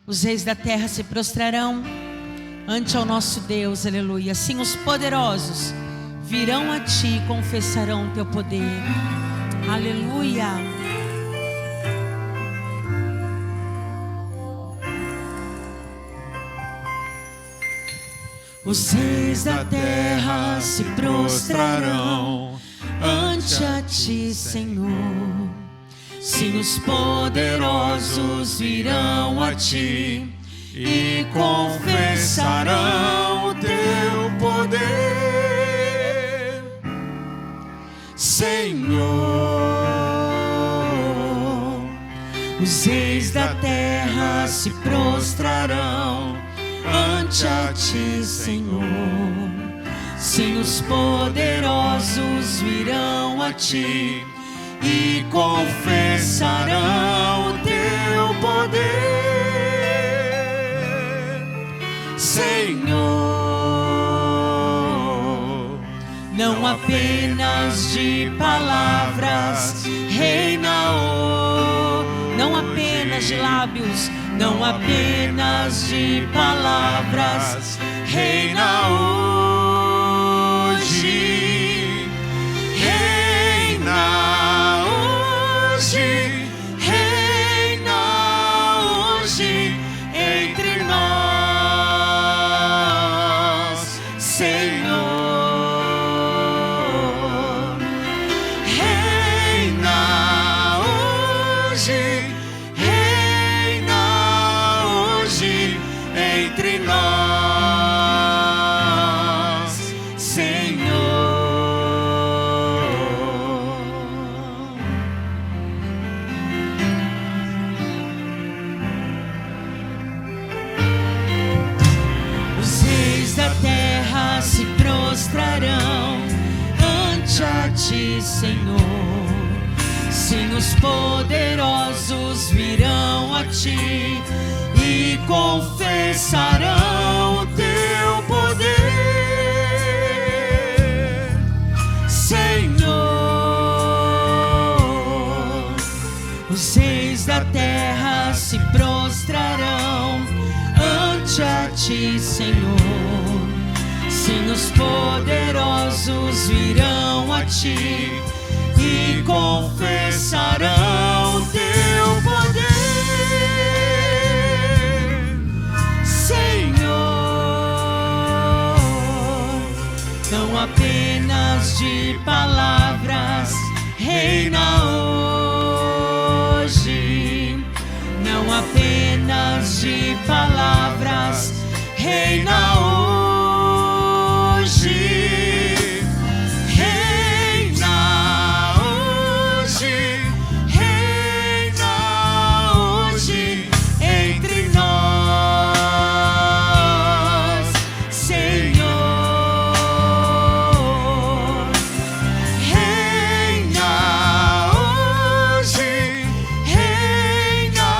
Os reis da terra se prostrarão ante ao nosso Deus, aleluia. Assim os poderosos virão a ti e confessarão teu poder, aleluia. Os reis da terra se prostrarão ante a ti, Senhor. Sim, os poderosos virão a ti e confessarão o teu poder, Senhor. Os reis da terra se prostrarão ante a ti, Senhor. Sim, os poderosos virão a ti e confessarão o teu poder, Senhor. Não apenas de palavras reina hoje, não apenas de lábios, não apenas de palavras reina hoje, reina hoje, reina hoje entre nós, Senhor. Reina hoje, reina hoje entre nós, Senhor. Os reis da terra se prostrarão ante a ti, Senhor. Sim, os poderosos virão a ti e confessarão o teu poder, Senhor. Os reis da terra se prostrarão ante a ti, Senhor. Sim, os poderosos virão a ti e confessarão o teu poder, Senhor. Não apenas de palavras reina hoje, não apenas de palavras reina hoje, reina hoje, reina hoje entre nós, Senhor. Reina hoje, reina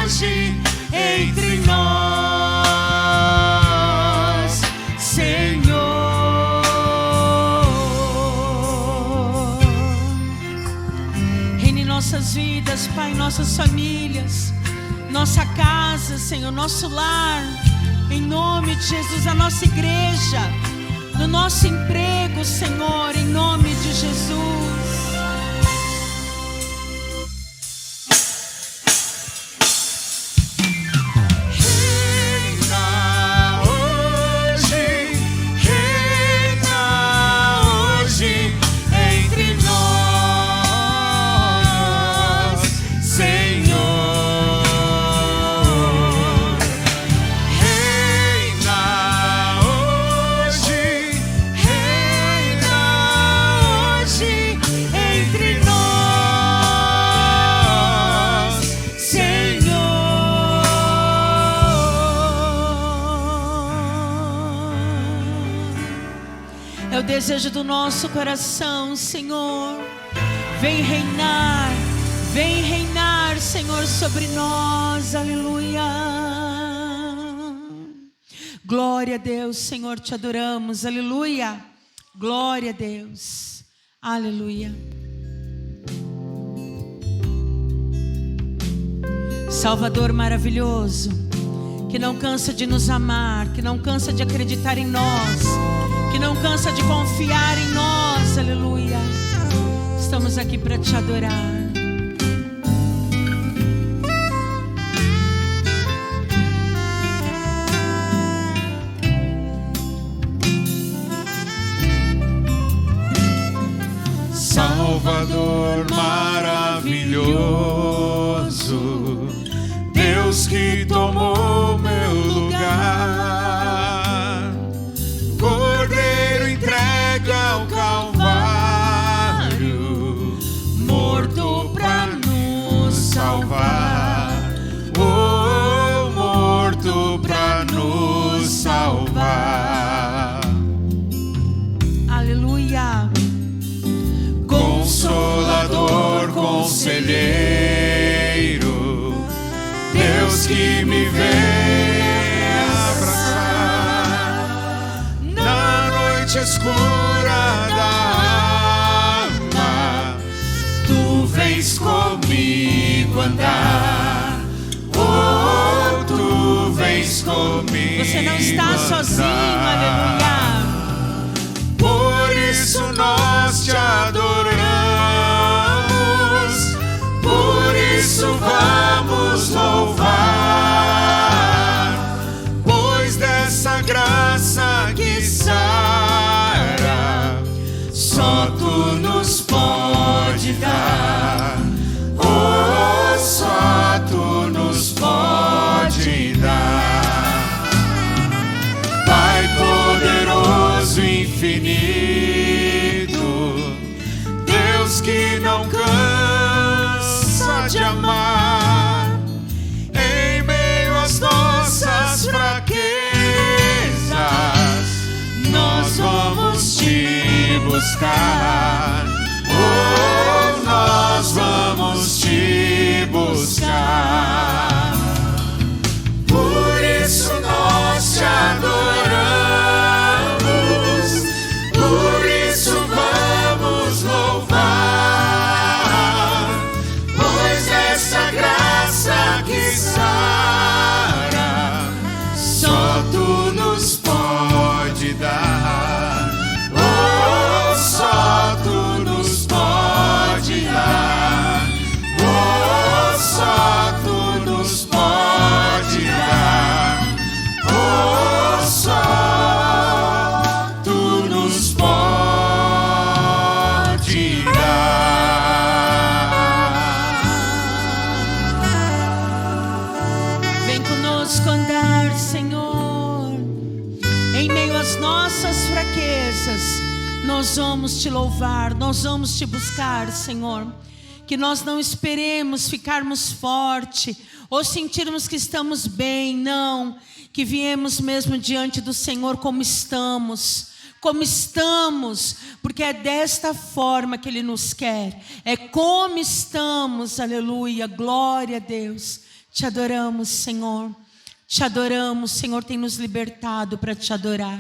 hoje entre nós, Senhor. Reina em nossas vidas, Pai, em nossas famílias, nossa casa, Senhor, nosso lar, em nome de Jesus, a nossa igreja, no nosso emprego, Senhor, em nome de Jesus. Reina hoje, reina hoje entre nós, Senhor. Reina hoje, reina hoje entre nós, Senhor. É o desejo do nosso coração, Senhor. Vem reinar, Senhor, sobre nós, aleluia. Glória a Deus, Senhor, te adoramos, aleluia. Glória a Deus, aleluia. Salvador maravilhoso, que não cansa de nos amar, que não cansa de acreditar em nós, que não cansa de confiar em nós, aleluia. Estamos aqui para te adorar. Salvador maravilhoso, Deus que tomou meu lugar, Cordeiro entregue ao Calvário, morto pra nos salvar, oh, morto pra nos salvar. Aleluia. Consolador, conselheiro, Deus que me vem abraçar na noite escura da alma. Tu vens comigo andar, oh, tu vens comigo. Você não está sozinho, aleluia. Por isso nós te adoramos, por isso vamos louvar, pois dessa graça que sara, só tu nos pode dar, oh, só tu nos pode dar. Pai poderoso e infinito, Deus que não cansa de amar, em meio às nossas fraquezas, nós vamos te buscar, oh, nós vamos te buscar. Por isso nós te adoramos, por isso vamos louvar, pois essa graça que sara, só tu nos pode dar, oh, só tu nos pode dar, oh, só tu nos pode dar, oh, só tu nos pode dar. Vem conosco andar, Senhor. Em meio às nossas fraquezas, nós vamos te louvar, nós vamos te buscar, Senhor. Que nós não esperemos ficarmos fortes ou sentirmos que estamos bem, não. Que viemos mesmo diante do Senhor como estamos, porque é desta forma que Ele nos quer, é como estamos, aleluia, glória a Deus. Te adoramos, Senhor, te adoramos, Senhor tem nos libertado para te adorar,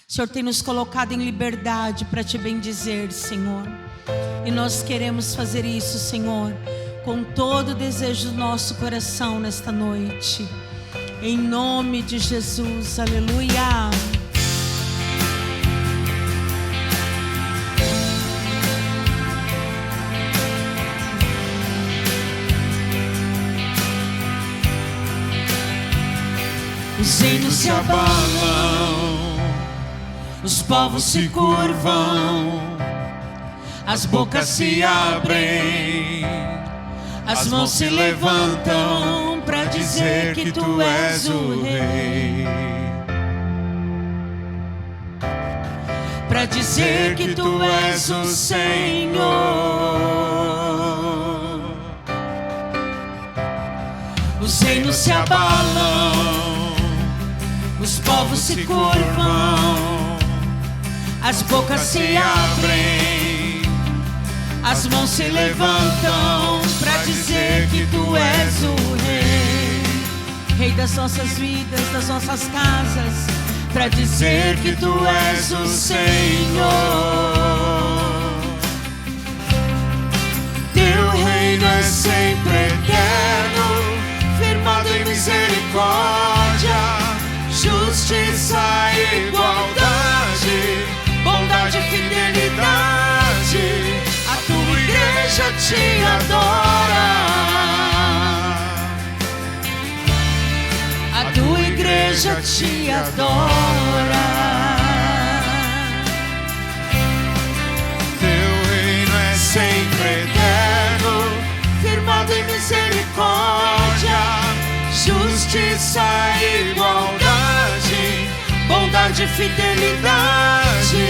Senhor tem nos colocado em liberdade para te bendizer, Senhor, e nós queremos fazer isso, Senhor, com todo o desejo do nosso coração nesta noite, em nome de Jesus, aleluia. Os reinos se abalam, os povos se curvam, as bocas se abrem, as mãos se levantam para dizer que tu és o Rei, para dizer que tu és o Senhor. Os reinos se abalam, os povos se curvam, as bocas se abrem, as mãos se levantam para dizer que tu és o Rei, Rei das nossas vidas, das nossas casas, para dizer que tu és o Senhor. Teu reino é sempre eterno, justiça e igualdade, bondade e fidelidade, a tua igreja te adora. A tua igreja te adora. Teu reino é sempre eterno, firmado em misericórdia, justiça e igualdade, bondade e fidelidade,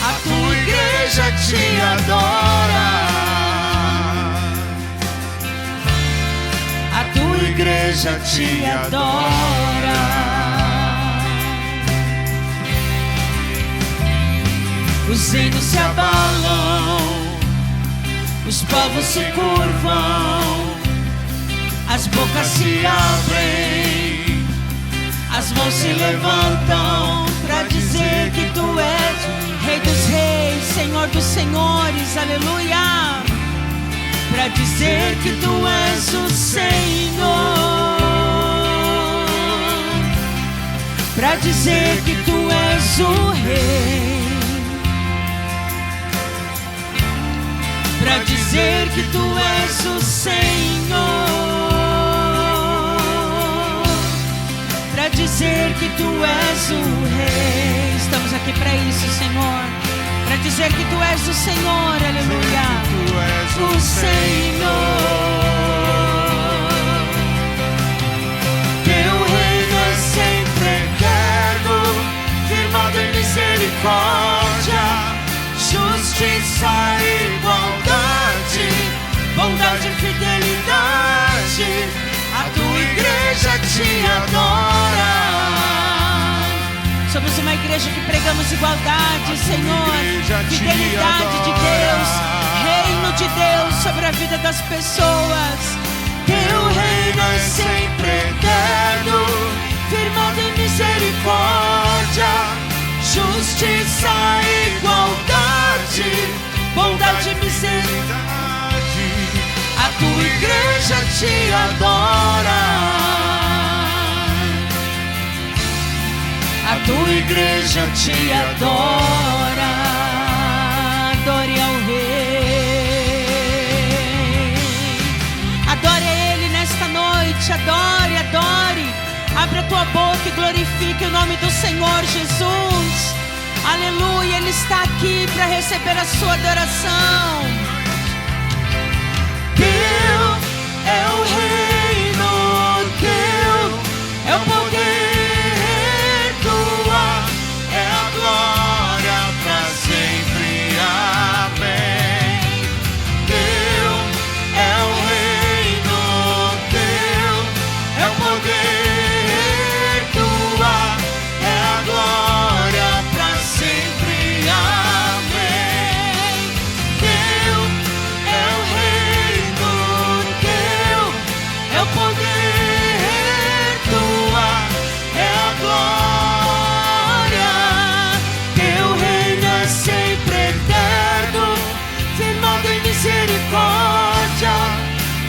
a tua igreja te adora. A tua igreja te adora. Os reinos se abalam, os povos se curvam, as bocas se abrem, as mãos se levantam para dizer que tu és Rei dos reis, Senhor dos senhores, aleluia. Para dizer que tu és o Senhor, para dizer que tu és o Rei, para dizer que tu és o Senhor, para dizer que tu és o Rei. Estamos aqui para isso, Senhor, para dizer que tu és o Senhor, aleluia. Tu és O Senhor, teu reino é sempre eterno, firmado em misericórdia, justiça e igualdade, bondade e fidelidade, a tua igreja te adora. Somos uma igreja que pregamos igualdade, Senhor, fidelidade de Deus, reino de Deus sobre a vida das pessoas. Teu reino é sempre eterno, firmado em misericórdia, justiça e igualdade, bondade e misericórdia, a tua igreja te adora. A tua igreja te adora. Adore ao Rei, adore a Ele nesta noite, adore, adore. Abra a tua boca e glorifique o nome do Senhor Jesus. Aleluia, Ele está aqui para receber a sua adoração. Teu é o reino, teu é o poder,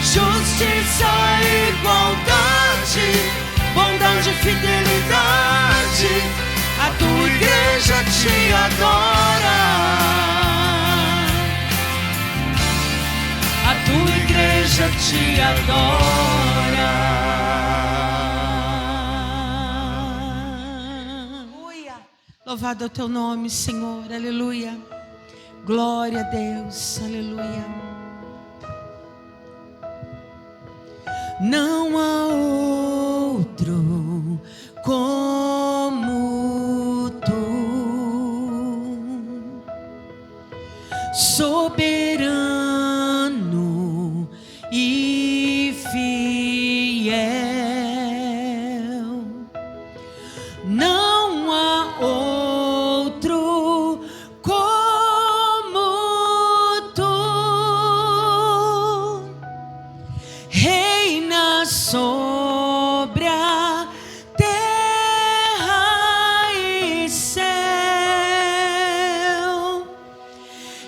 justiça e igualdade, bondade e fidelidade, a tua igreja te adora. A tua igreja te adora. Aleluia. Louvado é o teu nome, Senhor, aleluia. Glória a Deus, aleluia. Não há outro como tu, soberano e fiel. Não há outro como tu, reina sobre a terra e céu.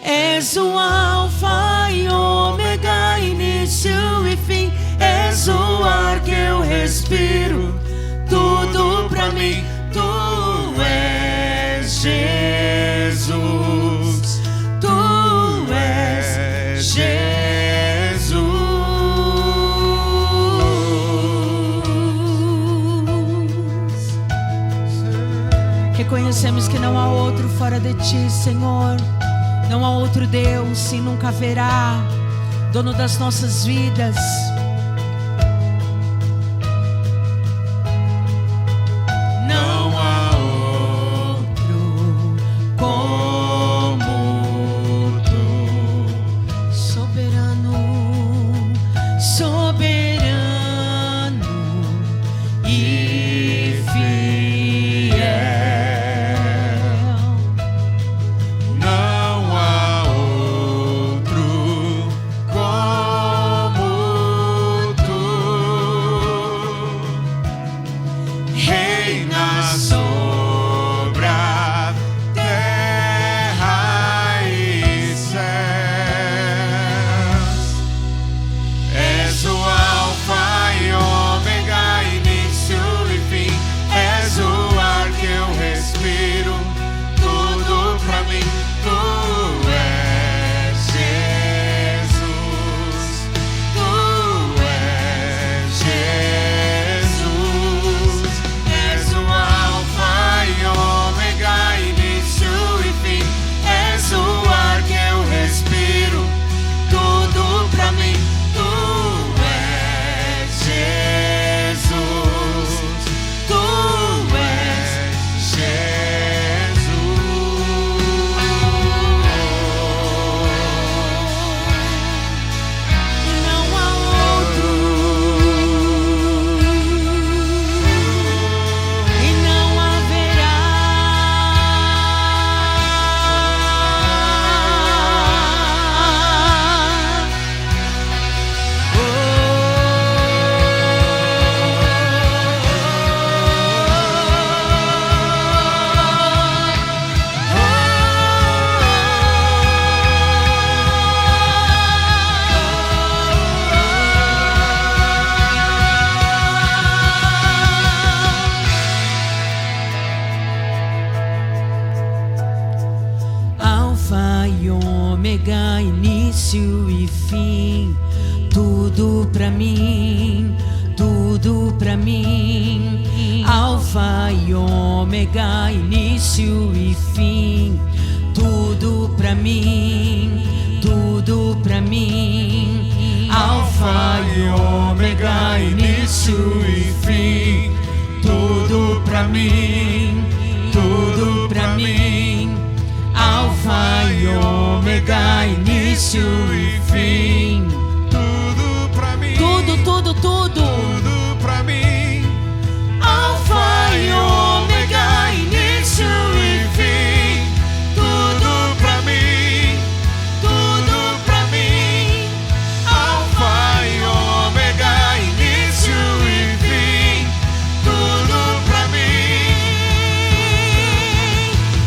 És o alfa e ômega, início e fim. És o ar que eu respiro, tudo pra mim, tudo Reconhecemos que não há outro fora de Ti, Senhor. Não há outro Deus e nunca haverá. Dono das nossas vidas. Não há outro como Tu. Soberano, soberano e fiel. Não há outro como Tu. Reina sobre a terra e céus. És o Alfa e Ômega, início e fim. És o ar que eu respiro, tudo pra mim. Tu és Jesus, Tu és Jesus. És o Alfa e Ômega, início e fim. És o ar que eu respiro, tudo pra mim. Tu és Jesus, Tu és Não há outro e não haverá. Alfa e Ômega, início e fim, tudo pra mim, tudo pra mim. Alfa e Ômega, início e fim, tudo pra mim, tudo pra mim. Alfa e Ômega, início e fim, tudo pra mim, tudo pra mim. Alfa e Ômega, início e fim. Tudo pra mim. Tudo, tudo, tudo. Tudo pra mim. Alfa e Ômega, início e fim. Tudo pra mim. Tudo pra mim. Alfa e Ômega, início e fim. Tudo pra mim.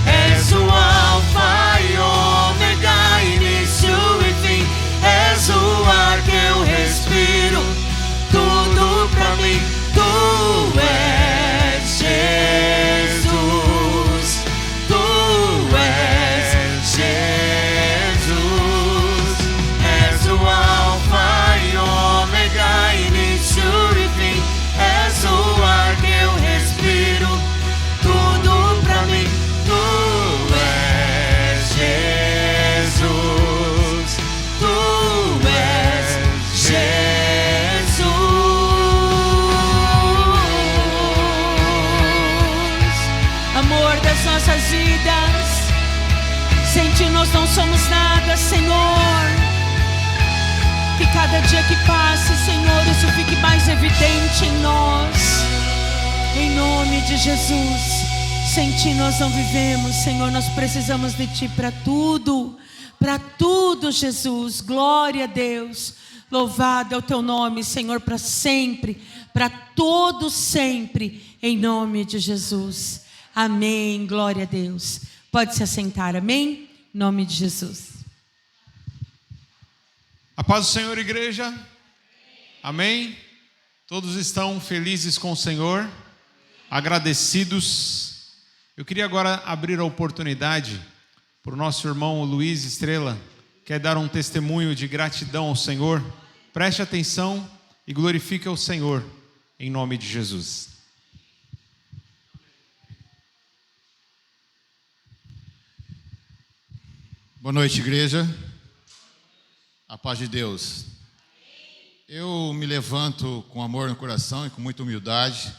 És o Alfa e Ômega, início e fim. És o ar que eu respiro. Tudo pra mim. Tu és Jesus. Tu és Jesus. És o Alfa e Ômega, início e fim. És o ar que eu respiro. Tudo pra mim. Tu és Jesus. Tu és Jesus. Amor das nossas vidas, sem Ti nós não somos nada, Senhor. Que cada dia que passe, Senhor, isso fique mais evidente em nós. Em nome de Jesus. Sem Ti nós não vivemos, Senhor. Nós precisamos de Ti para tudo, Jesus. Glória a Deus. Louvado é o Teu nome, Senhor, para sempre, para todo sempre, em nome de Jesus. Amém, glória a Deus. Pode se assentar, amém? Em nome de Jesus. A paz do Senhor, igreja. Amém? Todos estão felizes com o Senhor, agradecidos. Eu queria agora abrir a oportunidade para o nosso irmão Luiz Estrela, que quer dar um testemunho de gratidão ao Senhor. Preste atenção e glorifique ao Senhor, em nome de Jesus. Boa noite, igreja. A paz de Deus. Eu me levanto com amor no coração e com muita humildade,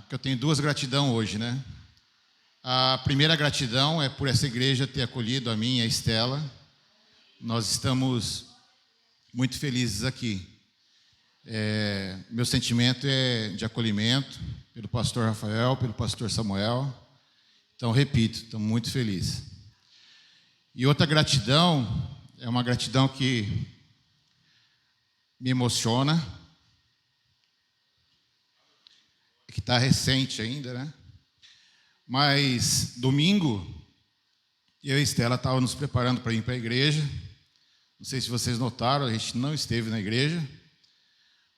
que eu tenho duas gratidões hoje, né? A primeira gratidão é por essa igreja ter acolhido a mim e a Estela. Nós estamos muito felizes aqui. Meu sentimento é de acolhimento pelo pastor Rafael, pelo pastor Samuel. Então, repito, estamos muito felizes. E outra gratidão é uma gratidão que me emociona, que está recente ainda, né? Mas domingo, eu e a Estela estávamos nos preparando para ir para a igreja. Não sei se vocês notaram, a gente não esteve na igreja,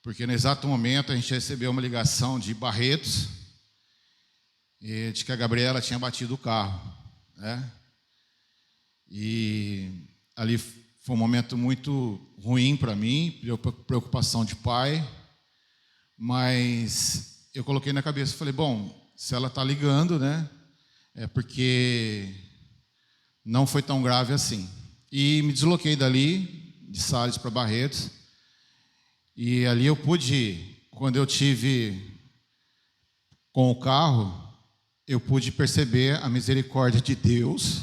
porque no exato momento a gente recebeu uma ligação de Barretos, de que a Gabriela tinha batido o carro, né? E ali foi um momento muito ruim para mim, preocupação de pai, mas eu coloquei na cabeça e falei, bom, se ela está ligando, né, é porque não foi tão grave assim. E me desloquei dali, de Salles para Barretos, e ali eu pude, quando eu tive com o carro, eu pude perceber a misericórdia de Deus.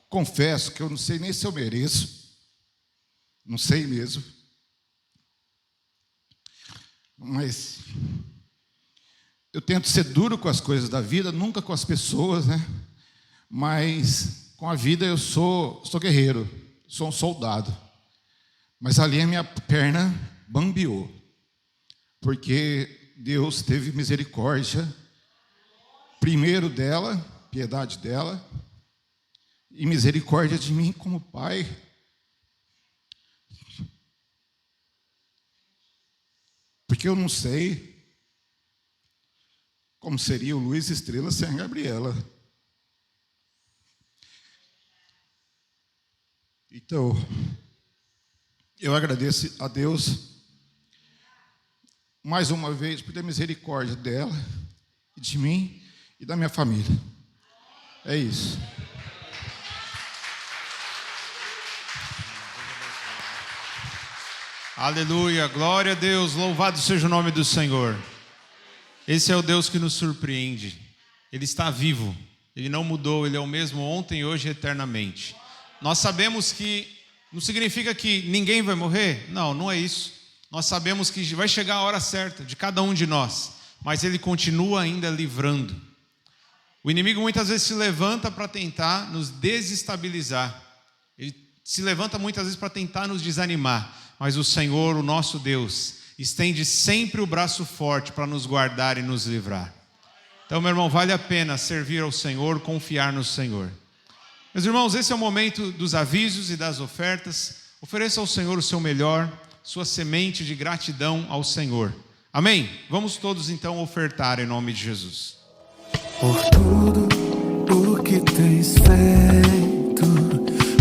Confesso que eu não sei nem se eu mereço, não sei mesmo, mas eu tento ser duro com as coisas da vida, nunca com as pessoas, né? Mas com a vida eu sou guerreiro, sou um soldado. Mas ali a minha perna bambeou, porque Deus teve misericórdia, primeiro dela, piedade dela, e misericórdia de mim como pai. Porque eu não sei como seria o Luiz Estrela sem a Gabriela. Então, eu agradeço a Deus mais uma vez por ter misericórdia dela, de mim e da minha família. É isso. Aleluia, glória a Deus, louvado seja o nome do Senhor. Esse é o Deus que nos surpreende. Ele está vivo, Ele não mudou, Ele é o mesmo ontem, hoje e eternamente. Nós sabemos que não significa que ninguém vai morrer, não é isso. Nós sabemos que vai chegar a hora certa de cada um de nós, mas Ele continua ainda livrando. O inimigo muitas vezes se levanta para tentar nos desestabilizar. Ele se levanta muitas vezes para tentar nos desanimar. Mas o Senhor, o nosso Deus, estende sempre o braço forte para nos guardar e nos livrar. Então, meu irmão, vale a pena servir ao Senhor, confiar no Senhor. Meus irmãos, esse é o momento dos avisos e das ofertas. Ofereça ao Senhor o seu melhor, sua semente de gratidão ao Senhor. Amém? Vamos todos então ofertar em nome de Jesus. Por tudo o que tens feito,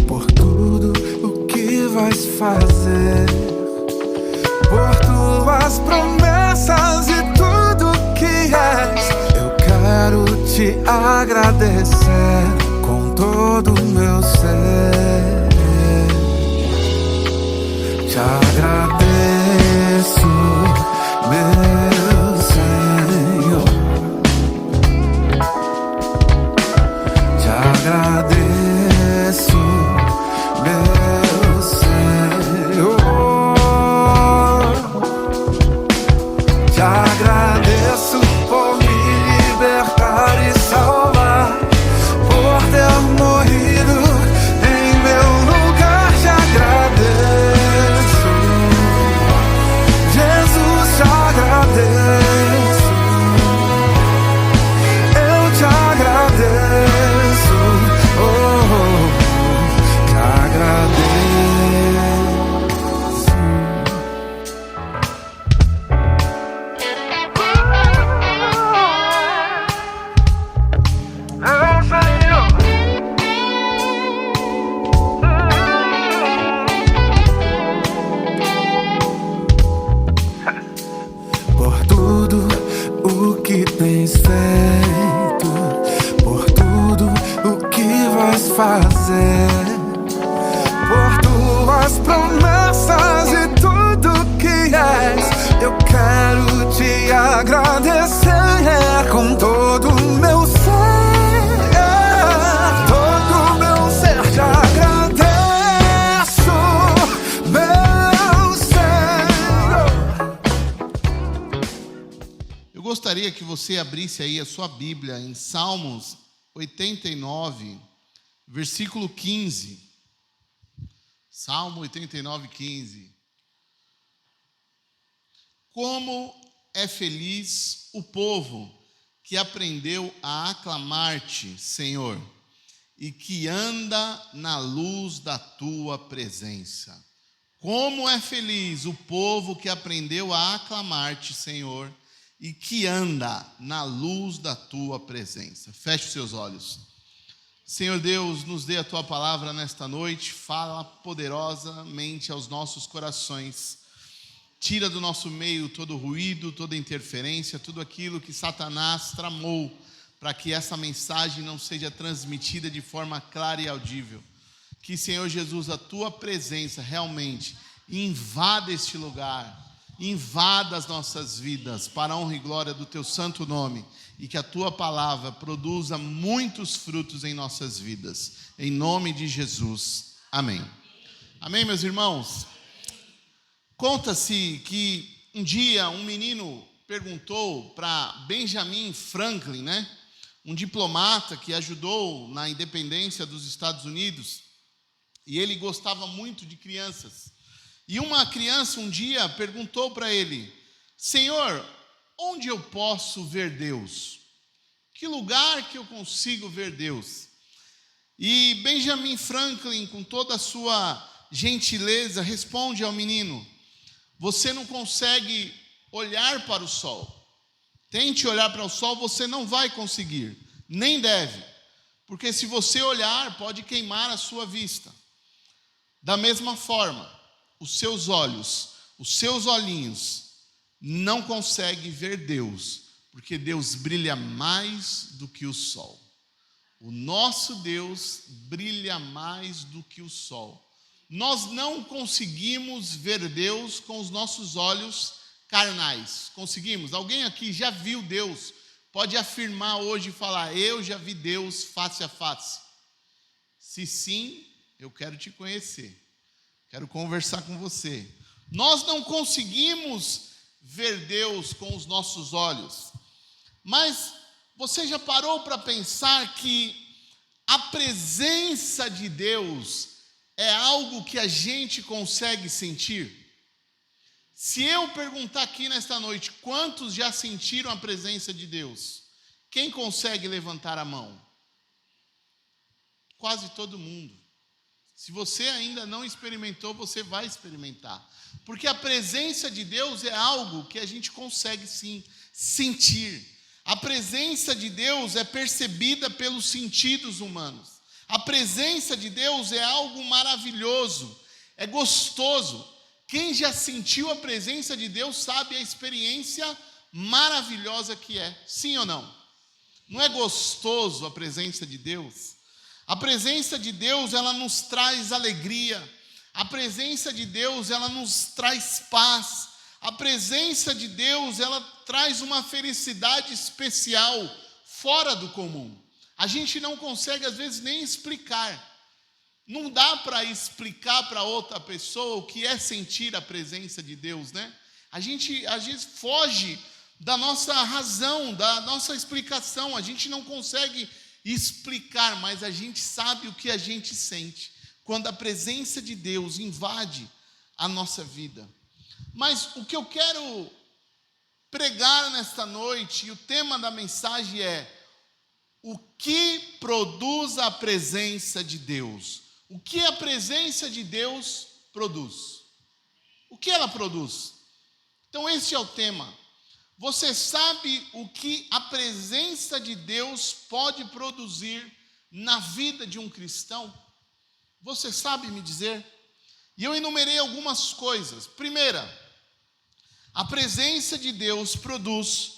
por tudo o que vais fazer, por tuas promessas e tudo que és, eu quero te agradecer com todo o meu ser. Te agradeço, meu Senhor. Te agradeço, meu Senhor. Te agradeço por me libertar e salvar, por ter morrido em gostaria que você abrisse aí a sua Bíblia em Salmos 89, versículo 15. Salmo 89, 15. Como é feliz o povo que aprendeu a aclamar-te, Senhor, e que anda na luz da tua presença. Como é feliz o povo que aprendeu a aclamar-te, Senhor, e que anda na luz da tua presença. Feche os seus olhos. Senhor Deus, nos dê a tua palavra nesta noite, fala poderosamente aos nossos corações. Tira do nosso meio todo ruído, toda interferência, tudo aquilo que Satanás tramou para que essa mensagem não seja transmitida de forma clara e audível. Que, Senhor Jesus, a tua presença realmente invada este lugar, invada as nossas vidas para a honra e glória do teu santo nome, e que a tua palavra produza muitos frutos em nossas vidas. Em nome de Jesus. Amém. Amém, meus irmãos? Conta-se que um dia um menino perguntou para Benjamin Franklin, um diplomata que ajudou na independência dos Estados Unidos, e ele gostava muito de crianças. E uma criança um dia perguntou para ele: Senhor, onde eu posso ver Deus? Que lugar que eu consigo ver Deus? E Benjamin Franklin, com toda a sua gentileza, responde ao menino: você não consegue olhar para o sol. Tente olhar para o sol, você não vai conseguir, nem deve, porque se você olhar, pode queimar a sua vista. Da mesma forma, os seus olhos, os seus olhinhos, não conseguem ver Deus, porque Deus brilha mais do que o sol. O nosso Deus brilha mais do que o sol. Nós não conseguimos ver Deus com os nossos olhos carnais. Conseguimos? Alguém aqui já viu Deus? Pode afirmar hoje e falar: eu já vi Deus face a face. Se sim, eu quero te conhecer. Quero conversar com você. Nós não conseguimos ver Deus com os nossos olhos. Mas você já parou para pensar que a presença de Deus é algo que a gente consegue sentir? Se eu perguntar aqui nesta noite, quantos já sentiram a presença de Deus? Quem consegue levantar a mão? Quase todo mundo. Se você ainda não experimentou, você vai experimentar. Porque a presença de Deus é algo que a gente consegue sim sentir. A presença de Deus é percebida pelos sentidos humanos. A presença de Deus é algo maravilhoso, é gostoso. Quem já sentiu a presença de Deus sabe a experiência maravilhosa que é. Sim ou não? Não é gostoso a presença de Deus? A presença de Deus, ela nos traz alegria. A presença de Deus, ela nos traz paz. A presença de Deus, ela traz uma felicidade especial, fora do comum. A gente não consegue, às vezes, nem explicar. Não dá para explicar para outra pessoa o que é sentir a presença de Deus, A gente, às vezes, foge da nossa razão, da nossa explicação. A gente não consegue explicar, mas a gente sabe o que a gente sente quando a presença de Deus invade a nossa vida. Mas o que eu quero pregar nesta noite, e o tema da mensagem é: o que produz a presença de Deus? O que a presença de Deus produz? O que ela produz? Então esse é o tema. Você sabe o que a presença de Deus pode produzir na vida de um cristão? Você sabe me dizer? E eu enumerei algumas coisas. Primeira, a presença de Deus produz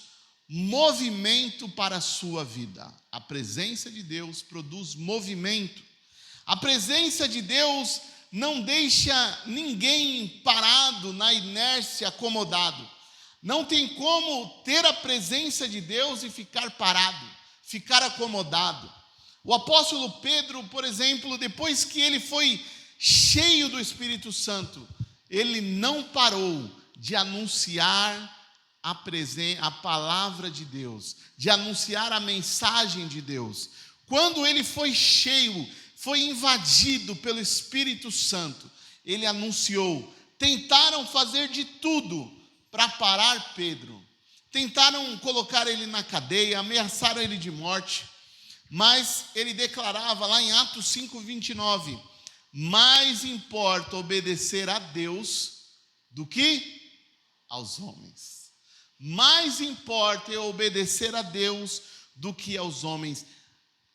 movimento para a sua vida. A presença de Deus produz movimento. A presença de Deus não deixa ninguém parado, na inércia, acomodado. Não tem como ter a presença de Deus e ficar parado, ficar acomodado. O apóstolo Pedro, por exemplo, depois que ele foi cheio do Espírito Santo, ele não parou de anunciar a palavra de Deus, de anunciar a mensagem de Deus. Quando ele foi cheio, foi invadido pelo Espírito Santo, ele anunciou. Tentaram fazer de tudo para parar Pedro. Tentaram colocar ele na cadeia, ameaçaram ele de morte. Mas ele declarava lá em Atos 5:29, mais importa obedecer a Deus do que aos homens. Mais importa eu obedecer a Deus do que aos homens.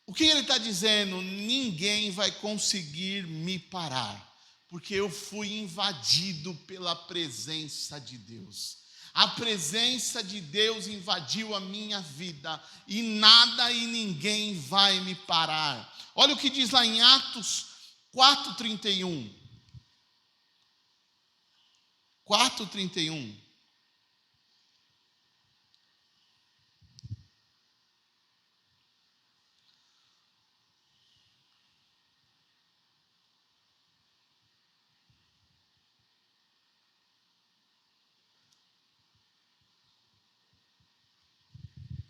O que ele está dizendo? Ninguém vai conseguir me parar, porque eu fui invadido pela presença de Deus. A presença de Deus invadiu a minha vida e nada e ninguém vai me parar. Olha o que diz lá em Atos 4:31. 4:31.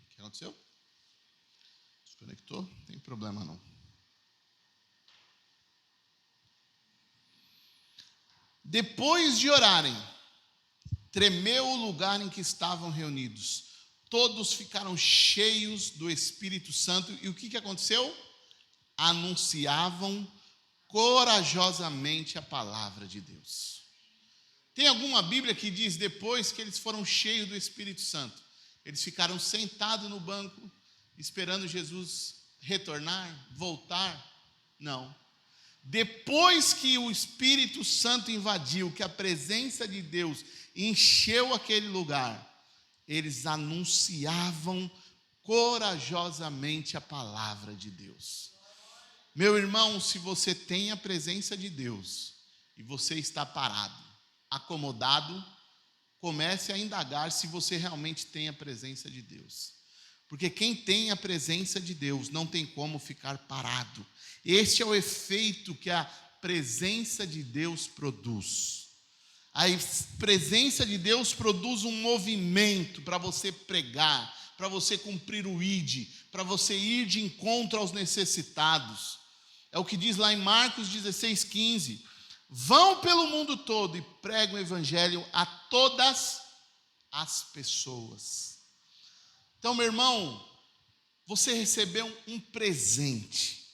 O que aconteceu? Desconectou? Não tem problema não. Depois de orarem, tremeu o lugar em que estavam reunidos. Todos ficaram cheios do Espírito Santo. E o que aconteceu? Anunciavam corajosamente a palavra de Deus. Tem alguma Bíblia que diz depois que eles foram cheios do Espírito Santo? Eles ficaram sentados no banco, esperando Jesus retornar, voltar? Não. Depois que o Espírito Santo invadiu, que a presença de Deus encheu aquele lugar, eles anunciavam corajosamente a palavra de Deus. Meu irmão, se você tem a presença de Deus e você está parado, acomodado, comece a indagar se você realmente tem a presença de Deus. Porque quem tem a presença de Deus não tem como ficar parado. Este é o efeito que a presença de Deus produz. A presença de Deus produz um movimento para você pregar, para você cumprir o ID, para você ir de encontro aos necessitados. É o que diz lá em Marcos 16:15. Vão pelo mundo todo e pregam o evangelho a todas as pessoas. Então, meu irmão, você recebeu um presente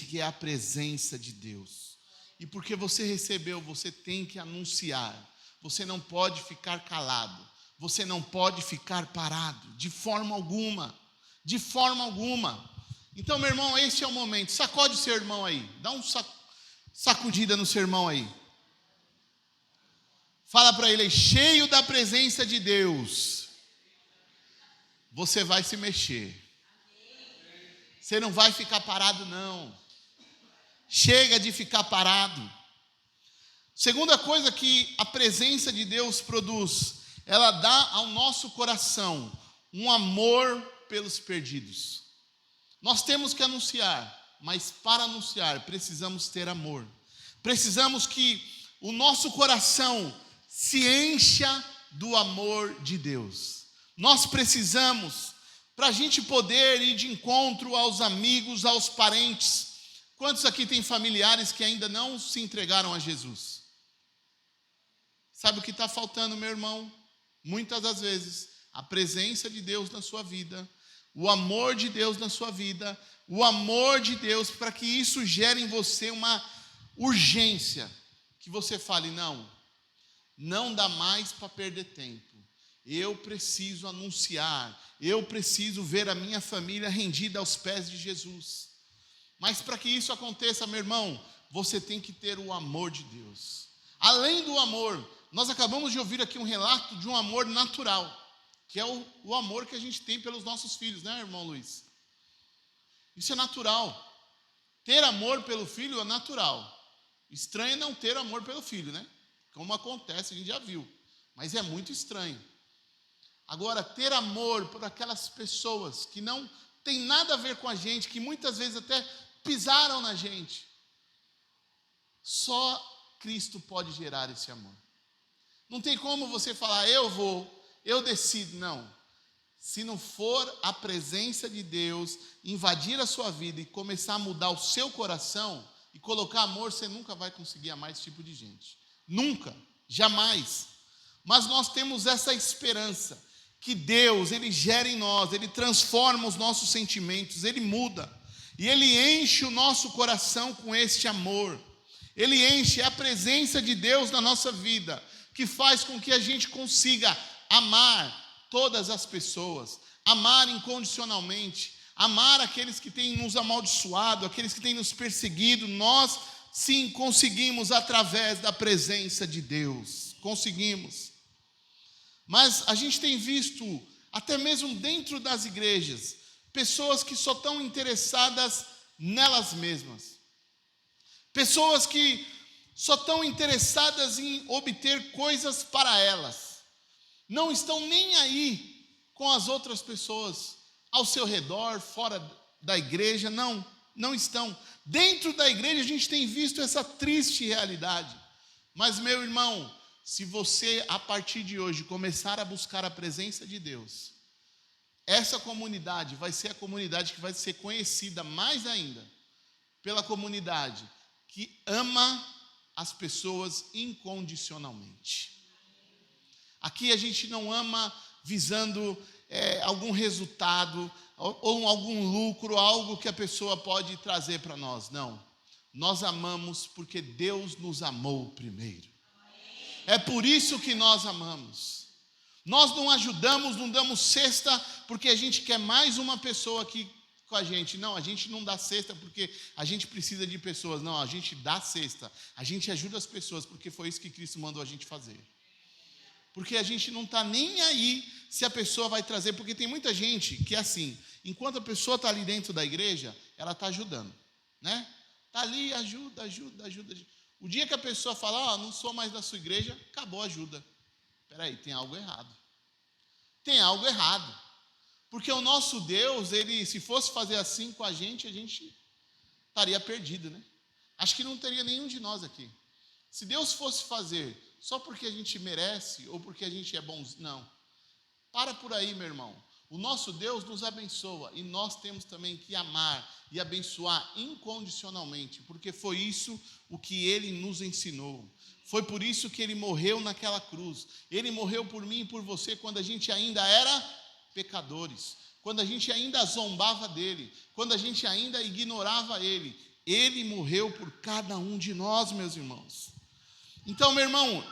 que é a presença de Deus. E porque você recebeu, você tem que anunciar. Você não pode ficar calado. Você não pode ficar parado, de forma alguma. De forma alguma. Então, meu irmão, esse é o momento. Sacode o seu irmão aí. Dá um sacudida no seu irmão aí. Fala para ele, cheio da presença de Deus. Você vai se mexer. Você não vai ficar parado, não. Chega de ficar parado. Segunda coisa que a presença de Deus produz, ela dá ao nosso coração um amor pelos perdidos. Nós temos que anunciar, mas para anunciar precisamos ter amor. Precisamos que o nosso coração se encha do amor de Deus. Nós precisamos, para a gente poder ir de encontro aos amigos, aos parentes. Quantos aqui tem familiares que ainda não se entregaram a Jesus? Sabe o que está faltando, meu irmão? Muitas das vezes, a presença de Deus na sua vida, o amor de Deus na sua vida, o amor de Deus, para que isso gere em você uma urgência, que você fale, não dá mais para perder tempo. Eu preciso anunciar, eu preciso ver a minha família rendida aos pés de Jesus. Mas para que isso aconteça, meu irmão, você tem que ter o amor de Deus. Além do amor, nós acabamos de ouvir aqui um relato de um amor natural, que é o amor que a gente tem pelos nossos filhos, né, irmão Luiz? Isso é natural. Ter amor pelo filho é natural. Estranho é não ter amor pelo filho, né? Como acontece, a gente já viu. Mas é muito estranho. Agora, ter amor por aquelas pessoas que não tem nada a ver com a gente, que muitas vezes até pisaram na gente. Só Cristo pode gerar esse amor. Não tem como você falar, eu vou, eu decido. Não. Se não for a presença de Deus invadir a sua vida e começar a mudar o seu coração e colocar amor, você nunca vai conseguir amar esse tipo de gente. Nunca, jamais. Mas nós temos essa esperança que Deus, Ele gera em nós, Ele transforma os nossos sentimentos, Ele muda. E Ele enche o nosso coração com este amor. Ele enche, é a presença de Deus na nossa vida que faz com que a gente consiga amar todas as pessoas, amar incondicionalmente, amar aqueles que têm nos amaldiçoado, aqueles que têm nos perseguido. Nós, sim, conseguimos através da presença de Deus. Conseguimos. Mas a gente tem visto, até mesmo dentro das igrejas, pessoas que só estão interessadas nelas mesmas. Pessoas que só estão interessadas em obter coisas para elas. Não estão nem aí com as outras pessoas ao seu redor, fora da igreja. Não estão. Dentro da igreja a gente tem visto essa triste realidade. Mas, meu irmão, se você, a partir de hoje, começar a buscar a presença de Deus, essa comunidade vai ser a comunidade que vai ser conhecida mais ainda pela comunidade que ama as pessoas incondicionalmente. Aqui a gente não ama visando algum resultado ou algum lucro, algo que a pessoa pode trazer para nós. Não. Nós amamos porque Deus nos amou primeiro. É por isso que nós amamos. Nós não ajudamos, não damos cesta porque a gente quer mais uma pessoa aqui com a gente. Não, a gente não dá cesta porque a gente precisa de pessoas. Não, a gente dá cesta. A gente ajuda as pessoas porque foi isso que Cristo mandou a gente fazer. Porque a gente não está nem aí se a pessoa vai trazer. Porque tem muita gente que é assim, enquanto a pessoa está ali dentro da igreja, ela está ajudando, né? Está ali, ajuda. O dia que a pessoa fala, não sou mais da sua igreja, acabou a ajuda. Espera aí, tem algo errado. Tem algo errado. Porque o nosso Deus, Ele, se fosse fazer assim com a gente estaria perdido, né? Acho que não teria nenhum de nós aqui. Se Deus fosse fazer só porque a gente merece ou porque a gente é bom, não. Para por aí, meu irmão. O nosso Deus nos abençoa e nós temos também que amar e abençoar incondicionalmente, porque foi isso o que Ele nos ensinou. Foi por isso que Ele morreu naquela cruz. Ele morreu por mim e por você quando a gente ainda era pecadores, quando a gente ainda zombava dEle, quando a gente ainda ignorava Ele. Ele morreu por cada um de nós, meus irmãos. Então, meu irmão,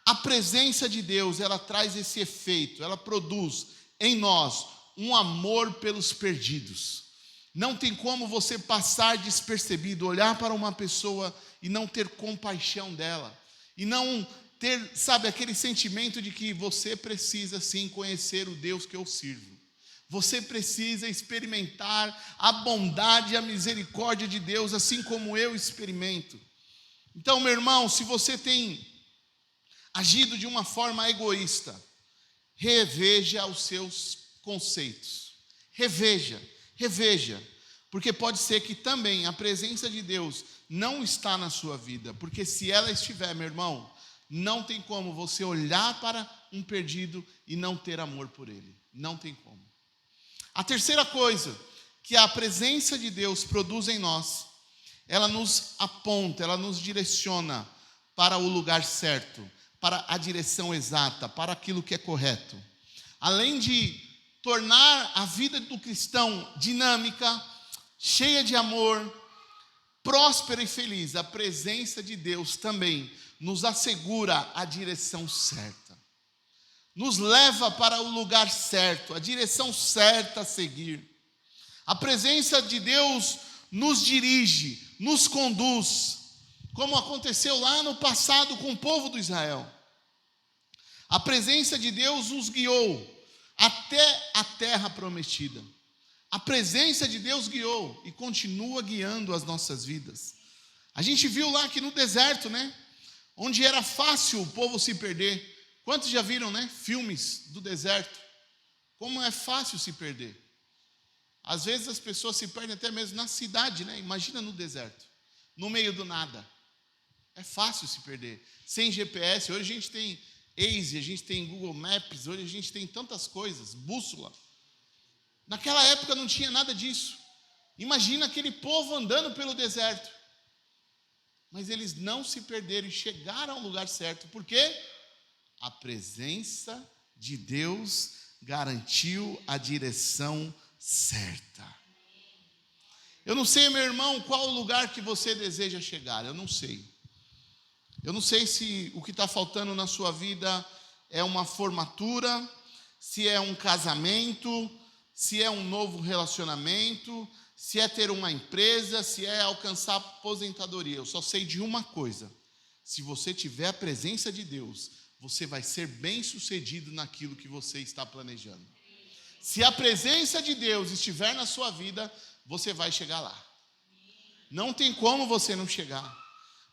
a presença de Deus, ela traz esse efeito, ela produz em nós um amor pelos perdidos. Não tem como você passar despercebido, olhar para uma pessoa e não ter compaixão dela, e não ter, sabe, aquele sentimento de que você precisa sim conhecer o Deus que eu sirvo. Você precisa experimentar a bondade e a misericórdia de Deus, assim como eu experimento. Então, meu irmão, se você tem agido de uma forma egoísta, reveja os seus conceitos. Reveja. Porque pode ser que também a presença de Deus não está na sua vida. Porque se ela estiver, meu irmão, não tem como você olhar para um perdido e não ter amor por ele. Não tem como. A terceira coisa que a presença de Deus produz em nós, ela nos aponta, ela nos direciona para o lugar certo, para a direção exata, para aquilo que é correto. Além de tornar a vida do cristão dinâmica, cheia de amor, próspera e feliz, a presença de Deus também nos assegura a direção certa. Nos leva para o lugar certo, a direção certa a seguir. A presença de Deus nos dirige, nos conduz, como aconteceu lá no passado com o povo do Israel. A presença de Deus nos guiou até a terra prometida. A presença de Deus guiou e continua guiando as nossas vidas. A gente viu lá que no deserto, né, onde era fácil o povo se perder. Quantos já viram, né, filmes do deserto? Como é fácil se perder. Às vezes as pessoas se perdem até mesmo na cidade, né? Imagina no deserto, no meio do nada. É fácil se perder. Sem GPS, hoje a gente tem Waze, a gente tem Google Maps, hoje a gente tem tantas coisas, bússola. Naquela época não tinha nada disso. Imagina aquele povo andando pelo deserto. Mas eles não se perderam e chegaram ao lugar certo. Por quê? A presença de Deus garantiu a direção certa. Eu não sei, meu irmão, qual o lugar que você deseja chegar. Eu não sei. Eu não sei se o que está faltando na sua vida é uma formatura, se é um casamento, se é um novo relacionamento, se é ter uma empresa, se é alcançar aposentadoria. Eu só sei de uma coisa: se você tiver a presença de Deus, você vai ser bem-sucedido naquilo que você está planejando. Se a presença de Deus estiver na sua vida, você vai chegar lá. Não tem como você não chegar.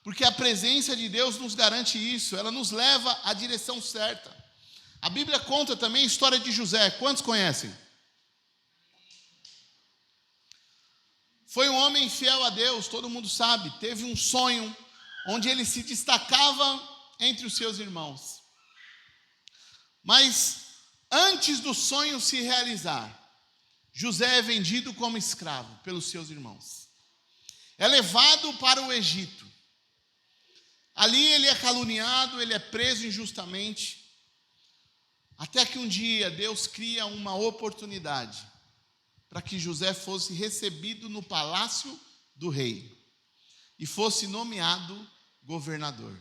Porque a presença de Deus nos garante isso, ela nos leva à direção certa. A Bíblia conta também a história de José. Quantos conhecem? Foi um homem fiel a Deus, todo mundo sabe. Teve um sonho onde ele se destacava entre os seus irmãos. Mas antes do sonho se realizar, José é vendido como escravo pelos seus irmãos. É levado para o Egito. Ali ele é caluniado, ele é preso injustamente. Até que um dia Deus cria uma oportunidade para que José fosse recebido no palácio do rei e fosse nomeado governador.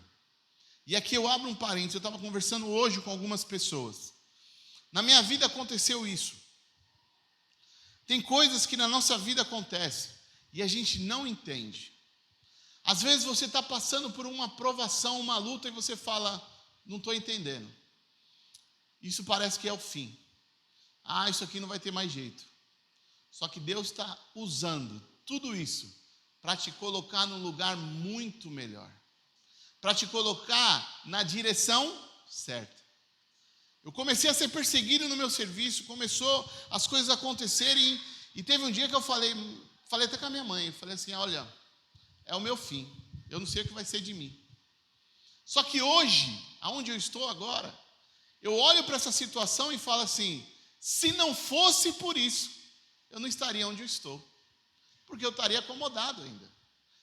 E aqui eu abro um parênteses, eu estava conversando hoje com algumas pessoas. Na minha vida aconteceu isso. Tem coisas que na nossa vida acontecem e a gente não entende. Às vezes você está passando por uma provação, uma luta, e você fala, não estou entendendo. Isso parece que é o fim. Isso aqui não vai ter mais jeito. Só que Deus está usando tudo isso para te colocar num lugar muito melhor. Para te colocar na direção certa. Eu comecei a ser perseguido no meu serviço, começou as coisas a acontecerem, e teve um dia que eu falei até com a minha mãe, eu falei assim, olha, é o meu fim, eu não sei o que vai ser de mim. Só que hoje, aonde eu estou agora, eu olho para essa situação e falo assim, se não fosse por isso, eu não estaria onde eu estou. Porque eu estaria acomodado ainda.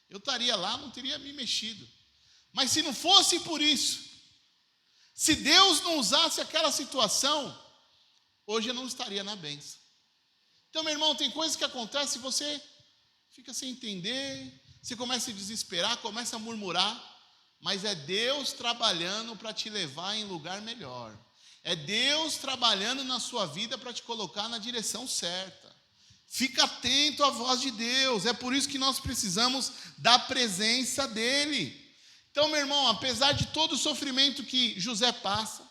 Eu estaria lá, não teria me mexido. Mas se não fosse por isso, se Deus não usasse aquela situação, hoje eu não estaria na bênção. Então, meu irmão, tem coisas que acontecem e você fica sem entender, você começa a desesperar, começa a murmurar, mas é Deus trabalhando para te levar em lugar melhor. É Deus trabalhando na sua vida para te colocar na direção certa. Fica atento à voz de Deus. É por isso que nós precisamos da presença dEle. Então, meu irmão, apesar de todo o sofrimento que José passa,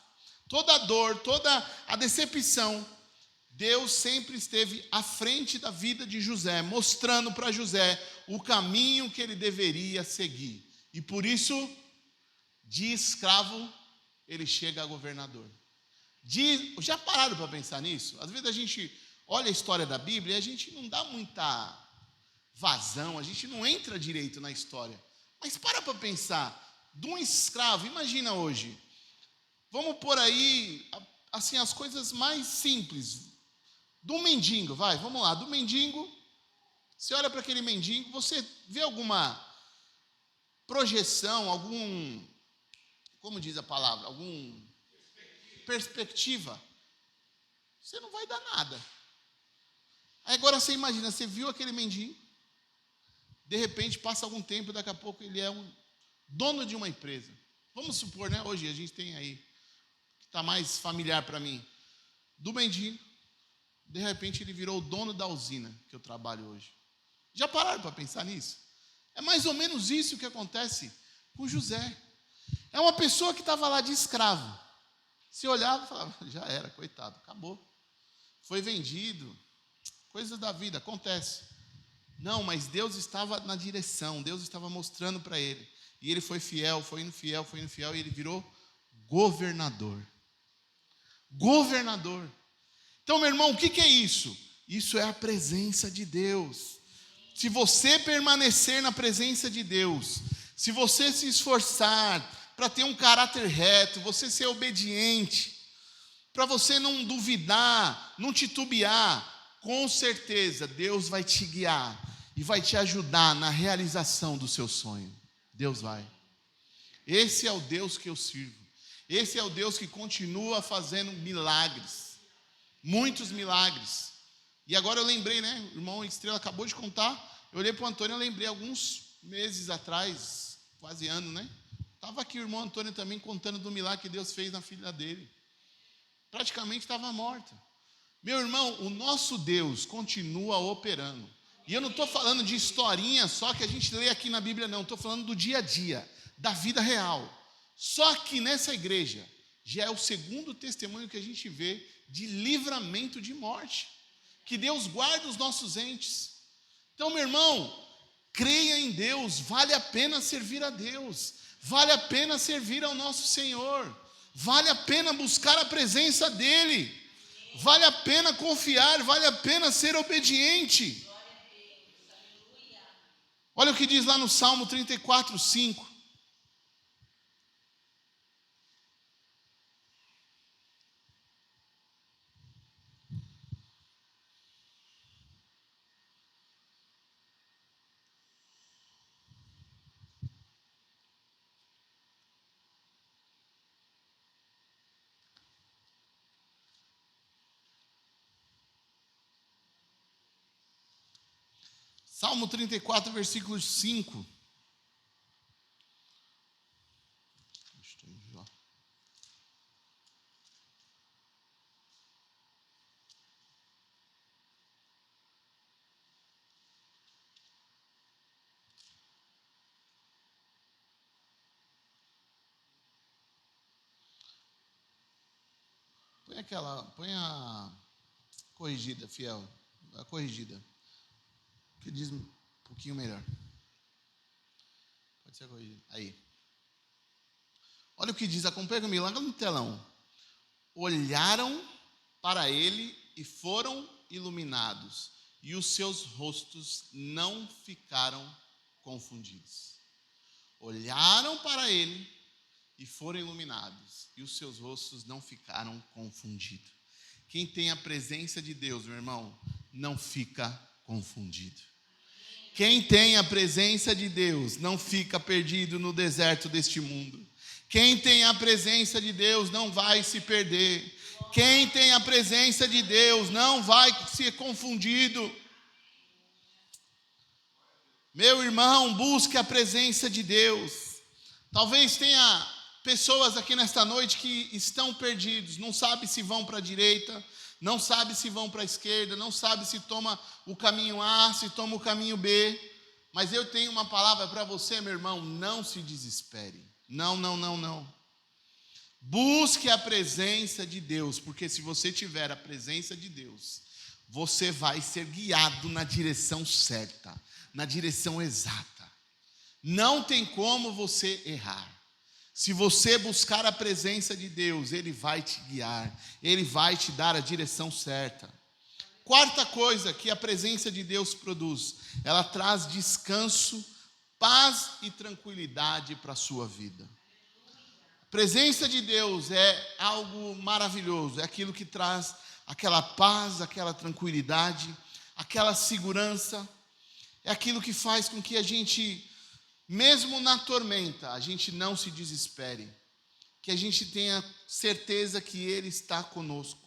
toda a dor, toda a decepção, Deus sempre esteve à frente da vida de José, mostrando para José o caminho que ele deveria seguir. E por isso, de escravo, ele chega a governador. Já pararam para pensar nisso? Às vezes a gente olha a história da Bíblia e a gente não dá muita vazão, a gente não entra direito na história. Mas para pensar, de um escravo, imagina hoje, vamos pôr aí, assim, as coisas mais simples, do mendigo, vamos lá, do mendigo, você olha para aquele mendigo, você vê alguma projeção, como diz a palavra, perspectiva, você não vai dar nada. Aí agora você imagina, você viu aquele mendigo, de repente passa algum tempo, daqui a pouco ele é um dono de uma empresa. Vamos supor, né? Hoje a gente tem aí, que está mais familiar para mim, do mendigo, de repente ele virou o dono da usina que eu trabalho hoje. Já pararam para pensar nisso? É mais ou menos isso que acontece com José. É uma pessoa que estava lá de escravo. Se olhava e falava, já era, coitado, acabou. Foi vendido. Coisas da vida, acontece. Não, mas Deus estava na direção, Deus estava mostrando para ele. E ele foi fiel, foi indo fiel, e ele virou governador. Governador. Então, meu irmão, o que é isso? Isso é a presença de Deus. Se você permanecer na presença de Deus, se você se esforçar, para ter um caráter reto, você ser obediente, para você não duvidar, não titubear. Com certeza Deus vai te guiar e vai te ajudar na realização do seu sonho. Deus vai. Esse é o Deus que eu sirvo. Esse é o Deus que continua fazendo milagres, muitos milagres. E agora eu lembrei, né? O irmão Estrela acabou de contar. Eu olhei para o Antônio e lembrei alguns meses atrás, quase ano, né? Estava aqui o irmão Antônio também contando do milagre que Deus fez na filha dele. Praticamente estava morta. Meu irmão, o nosso Deus continua operando. E eu não estou falando de historinha só que a gente lê aqui na Bíblia, não. Estou falando do dia a dia, da vida real. Só que nessa igreja já é o segundo testemunho que a gente vê de livramento de morte. Que Deus guarda os nossos entes. Então, meu irmão, creia em Deus. Vale a pena servir a Deus. Vale a pena servir ao nosso Senhor. Vale a pena buscar a presença dEle. Vale a pena confiar. Vale a pena ser obediente. Olha o que diz lá no Salmo 34, 5. Salmo 34, versículo 5. Põe a corrigida, fiel. A corrigida. Que diz um pouquinho melhor. Pode ser corrigido. Aí. Olha o que diz, acompanha comigo lá no telão. Olharam para ele e foram iluminados, e os seus rostos não ficaram confundidos. Olharam para ele e foram iluminados, e os seus rostos não ficaram confundidos. Quem tem a presença de Deus, meu irmão, não fica confundido. Quem tem a presença de Deus não fica perdido no deserto deste mundo. Quem tem a presença de Deus não vai se perder. Quem tem a presença de Deus não vai ser confundido. Meu irmão, busque a presença de Deus. Talvez tenha pessoas aqui nesta noite que estão perdidos, não sabe se vão para a direita, não sabe se vão para a esquerda, não sabe se toma o caminho A, se toma o caminho B. Mas eu tenho uma palavra para você, meu irmão, não se desespere. Não. Busque a presença de Deus, porque se você tiver a presença de Deus, você vai ser guiado na direção certa, na direção exata. Não tem como você errar. Se você buscar a presença de Deus, Ele vai te guiar, Ele vai te dar a direção certa. Quarta coisa que a presença de Deus produz, ela traz descanso, paz e tranquilidade para a sua vida. A presença de Deus é algo maravilhoso, é aquilo que traz aquela paz, aquela tranquilidade, aquela segurança, é aquilo que faz com que a gente, mesmo na tormenta, a gente não se desespere, que a gente tenha certeza que Ele está conosco.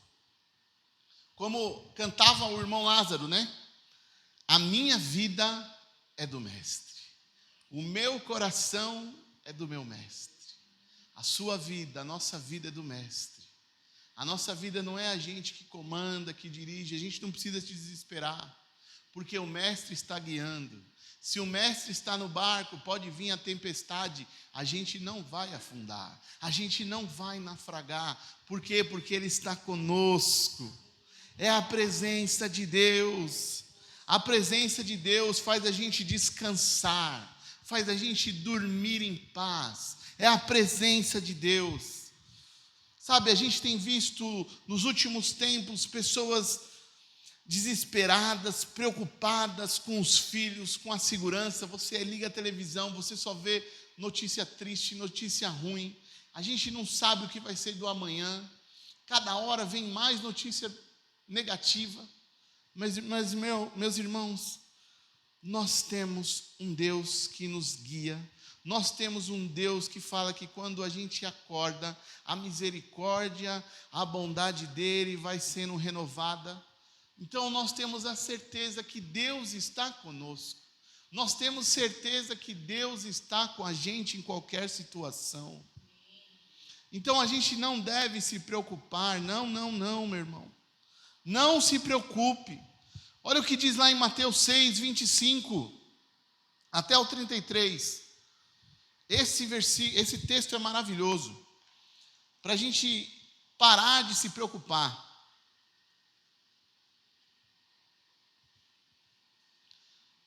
Como cantava o irmão Lázaro, né? A minha vida é do Mestre, o meu coração é do meu Mestre. A sua vida, a nossa vida é do Mestre. A nossa vida não é a gente que comanda, que dirige, a gente não precisa se desesperar, porque o Mestre está guiando. Se o Mestre está no barco, pode vir a tempestade, a gente não vai afundar, a gente não vai naufragar. Por quê? Porque Ele está conosco. É a presença de Deus. A presença de Deus faz a gente descansar, faz a gente dormir em paz. É a presença de Deus. Sabe, a gente tem visto nos últimos tempos pessoas desesperadas, preocupadas com os filhos, com a segurança. Você liga a televisão, você só vê notícia triste, notícia ruim. A gente não sabe o que vai ser do amanhã. Cada hora vem mais notícia negativa. Mas meus irmãos, nós temos um Deus que nos guia. Nós temos um Deus que fala que quando a gente acorda, a misericórdia, a bondade dele vai sendo renovada. Então nós temos a certeza que Deus está conosco. Nós temos certeza que Deus está com a gente em qualquer situação. Então a gente não deve se preocupar. Não, meu irmão. Não se preocupe. Olha o que diz lá em Mateus 6, 25 até o 33. Esse texto é maravilhoso, para a gente parar de se preocupar.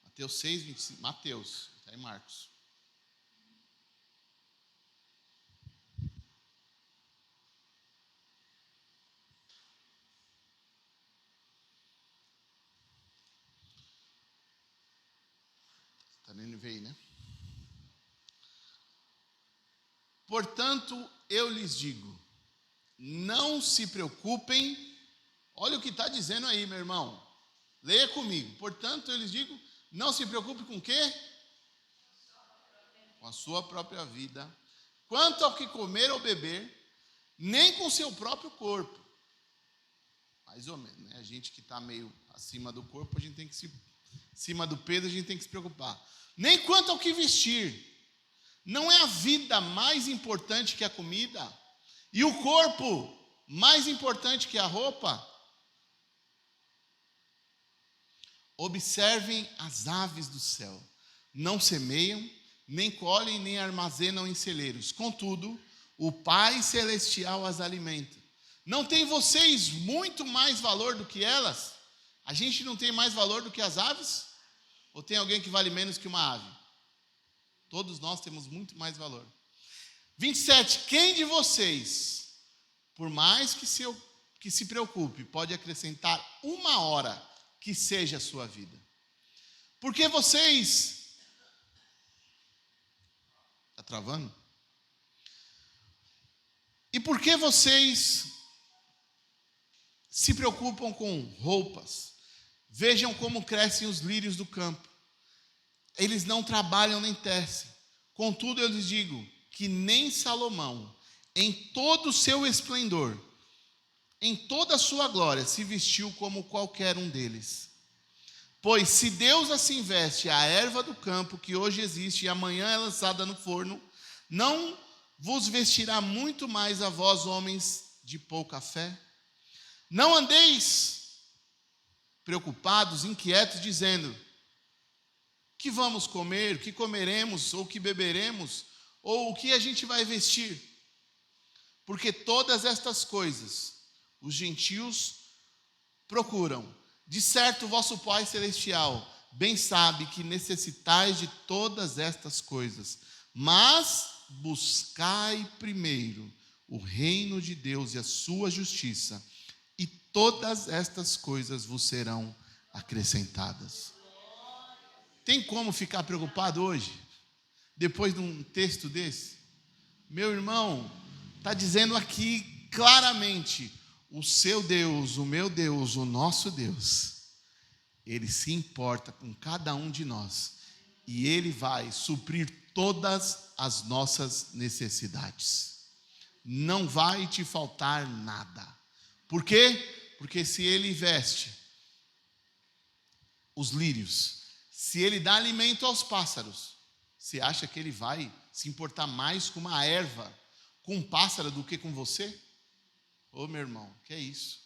Mateus 6, 25, Mateus, está em Marcos. Está na NVI, né? Portanto, eu lhes digo, não se preocupem. Olha o que está dizendo aí, meu irmão. Leia comigo. Portanto, eu lhes digo, não se preocupe com o quê? Com a sua própria vida. Quanto ao que comer ou beber, nem com o seu próprio corpo. Mais ou menos, né? A gente que está meio acima do corpo, a gente tem que acima do peso, a gente tem que se preocupar. Nem quanto ao que vestir. Não é a vida mais importante que a comida? E o corpo mais importante que a roupa? Observem as aves do céu. Não semeiam, nem colhem, nem armazenam em celeiros. Contudo, o Pai Celestial as alimenta. Não tem vocês muito mais valor do que elas? A gente não tem mais valor do que as aves? Ou tem alguém que vale menos que uma ave? Todos nós temos muito mais valor. 27. Quem de vocês, por mais que se preocupe, pode acrescentar uma hora que seja a sua vida? Porque vocês... Está travando? E por que vocês se preocupam com roupas? Vejam como crescem os lírios do campo. Eles não trabalham nem tecem. Contudo, eu lhes digo que nem Salomão, em todo o seu esplendor, em toda a sua glória, se vestiu como qualquer um deles. Pois se Deus assim veste a erva do campo, que hoje existe e amanhã é lançada no forno, não vos vestirá muito mais a vós, homens de pouca fé? Não andeis preocupados, inquietos, dizendo: que vamos comer, o que comeremos, ou o que beberemos, ou o que a gente vai vestir? Porque todas estas coisas os gentios procuram. De certo, vosso Pai Celestial bem sabe que necessitais de todas estas coisas. Mas buscai primeiro o reino de Deus e a sua justiça, e todas estas coisas vos serão acrescentadas. Tem como ficar preocupado hoje? Depois de um texto desse? Meu irmão, está dizendo aqui claramente: o seu Deus, o meu Deus, o nosso Deus, Ele se importa com cada um de nós. E Ele vai suprir todas as nossas necessidades. Não vai te faltar nada. Por quê? Porque se Ele veste os lírios, se Ele dá alimento aos pássaros, você acha que Ele vai se importar mais com uma erva, com um pássaro, do que com você? Ô meu irmão, que é isso?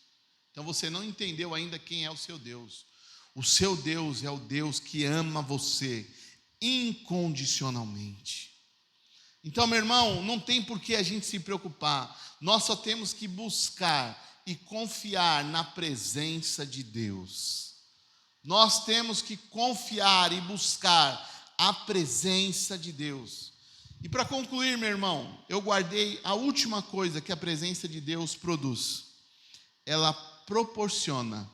Então você não entendeu ainda quem é o seu Deus. O seu Deus é o Deus que ama você incondicionalmente. Então, meu irmão, não tem por que a gente se preocupar. Nós só temos que buscar e confiar na presença de Deus. Nós temos que confiar e buscar a presença de Deus. E para concluir, meu irmão, eu guardei a última coisa que a presença de Deus produz. Ela proporciona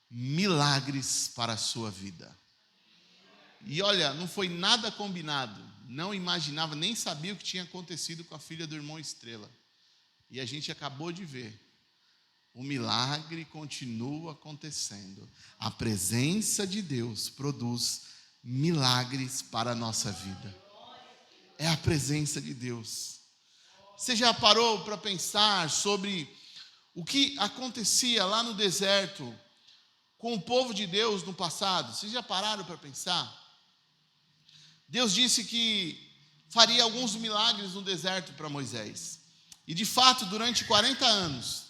milagres para a sua vida. E olha, não foi nada combinado. Não imaginava, nem sabia o que tinha acontecido com a filha do irmão Estrela. E a gente acabou de ver. O milagre continua acontecendo. A presença de Deus produz milagres para a nossa vida. É a presença de Deus. Você já parou para pensar sobre o que acontecia lá no deserto com o povo de Deus no passado? Vocês já pararam para pensar? Deus disse que faria alguns milagres no deserto para Moisés. E de fato, durante 40 anos,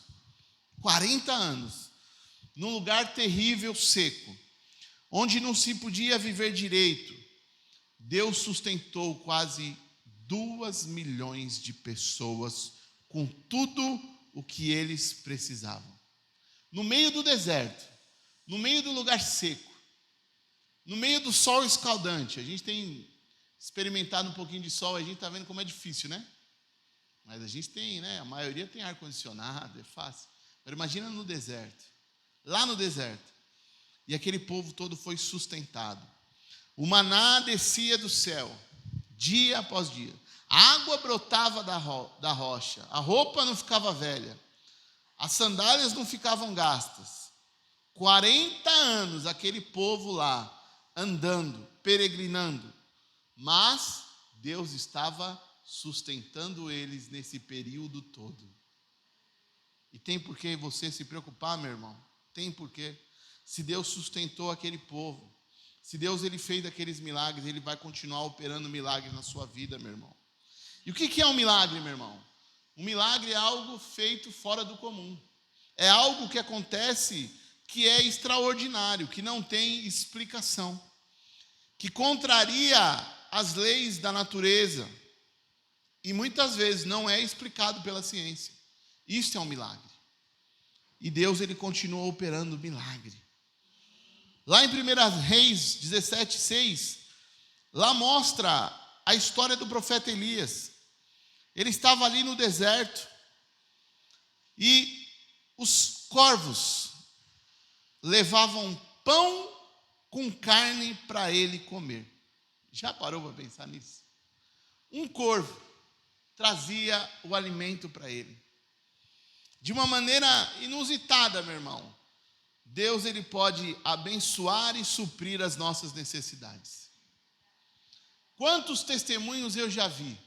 num lugar terrível, seco, onde não se podia viver direito, Deus sustentou quase 2 milhões de pessoas com tudo o que eles precisavam. No meio do deserto, no meio do lugar seco, no meio do sol escaldante. A gente tem experimentado um pouquinho de sol, a gente está vendo como é difícil, né? Mas a gente tem, né? A maioria tem ar-condicionado, é fácil. Agora imagina no deserto, lá no deserto. E aquele povo todo foi sustentado. O maná descia do céu, dia após dia. A água brotava da rocha, a roupa não ficava velha, as sandálias não ficavam gastas. 40 anos aquele povo lá, andando, peregrinando. Mas Deus estava sustentando eles nesse período todo. E tem por que você se preocupar, meu irmão? Tem por quê. Se Deus sustentou aquele povo, se Deus ele fez aqueles milagres, Ele vai continuar operando milagres na sua vida, meu irmão. E o que é um milagre, meu irmão? Um milagre é algo feito fora do comum. É algo que acontece que é extraordinário, que não tem explicação, que contraria as leis da natureza e muitas vezes não é explicado pela ciência. Isso é um milagre. E Deus ele continua operando milagre. Lá em 1 Reis 17:6, lá mostra a história do profeta Elias. Ele estava ali no deserto e os corvos levavam pão com carne para ele comer. Já parou para pensar nisso? Um corvo trazia o alimento para ele. De uma maneira inusitada, meu irmão. Deus ele pode abençoar e suprir as nossas necessidades. Quantos testemunhos eu já vi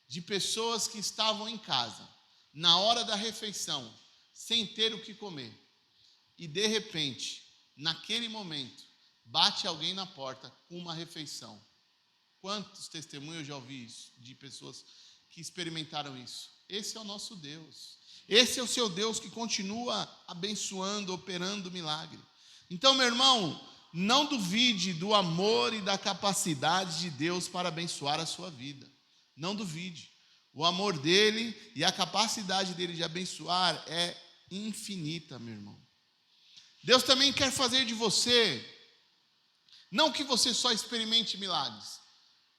de pessoas que estavam em casa, na hora da refeição, sem ter o que comer. E de repente, naquele momento, bate alguém na porta com uma refeição. Quantos testemunhos eu já ouvi isso, de pessoas que experimentaram isso? Esse é o nosso Deus. Esse é o seu Deus que continua abençoando, operando milagre. Então, meu irmão, não duvide do amor e da capacidade de Deus para abençoar a sua vida. Não duvide. O amor dele e a capacidade dele de abençoar é infinita, meu irmão. Deus também quer fazer de você, não que você só experimente milagres,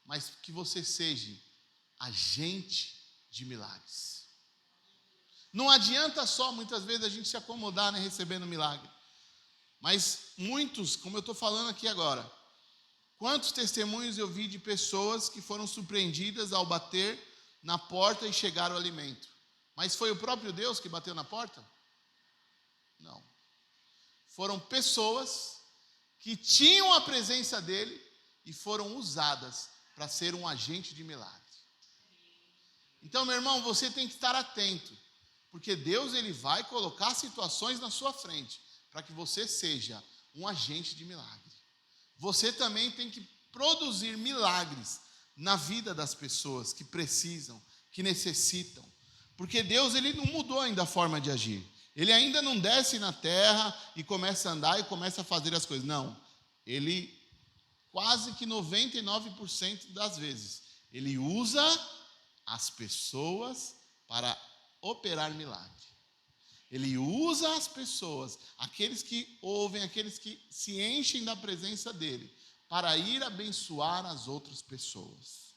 mas que você seja agente de milagres. Não adianta só, muitas vezes, a gente se acomodar, né, recebendo milagre. Mas muitos, como eu estou falando aqui agora, quantos testemunhos eu vi de pessoas que foram surpreendidas ao bater na porta e chegar o alimento? Mas foi o próprio Deus que bateu na porta? Não. Foram pessoas que tinham a presença dele e foram usadas para ser um agente de milagre. Então, meu irmão, você tem que estar atento, porque Deus ele vai colocar situações na sua frente para que você seja um agente de milagre. Você também tem que produzir milagres na vida das pessoas que precisam, que necessitam. Porque Deus ele não mudou ainda a forma de agir. Ele ainda não desce na terra e começa a andar e começa a fazer as coisas. Não. Ele, quase que 99% das vezes, ele usa as pessoas para operar milagre. Ele usa as pessoas, aqueles que ouvem, aqueles que se enchem da presença dele, para ir abençoar as outras pessoas.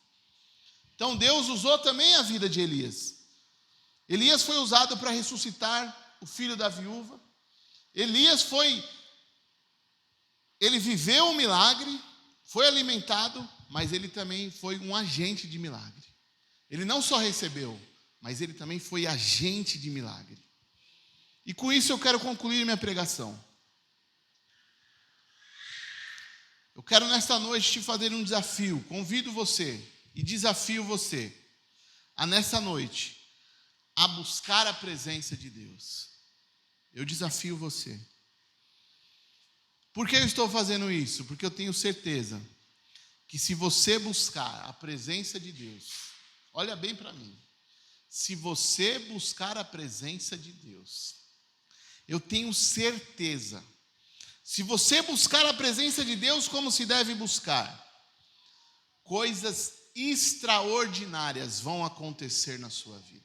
Então Deus usou também a vida de Elias. Elias foi usado para ressuscitar o filho da viúva. Elias ele viveu o milagre, foi alimentado, mas ele também foi um agente de milagre. Ele não só recebeu, mas ele também foi agente de milagre. E com isso eu quero concluir minha pregação. Eu quero nesta noite te fazer um desafio. Convido você e desafio você a nessa noite a buscar a presença de Deus. Eu desafio você. Por que eu estou fazendo isso? Porque eu tenho certeza que se você buscar a presença de Deus, olha bem para mim, se você buscar a presença de Deus, eu tenho certeza, se você buscar a presença de Deus como se deve buscar, coisas extraordinárias vão acontecer na sua vida.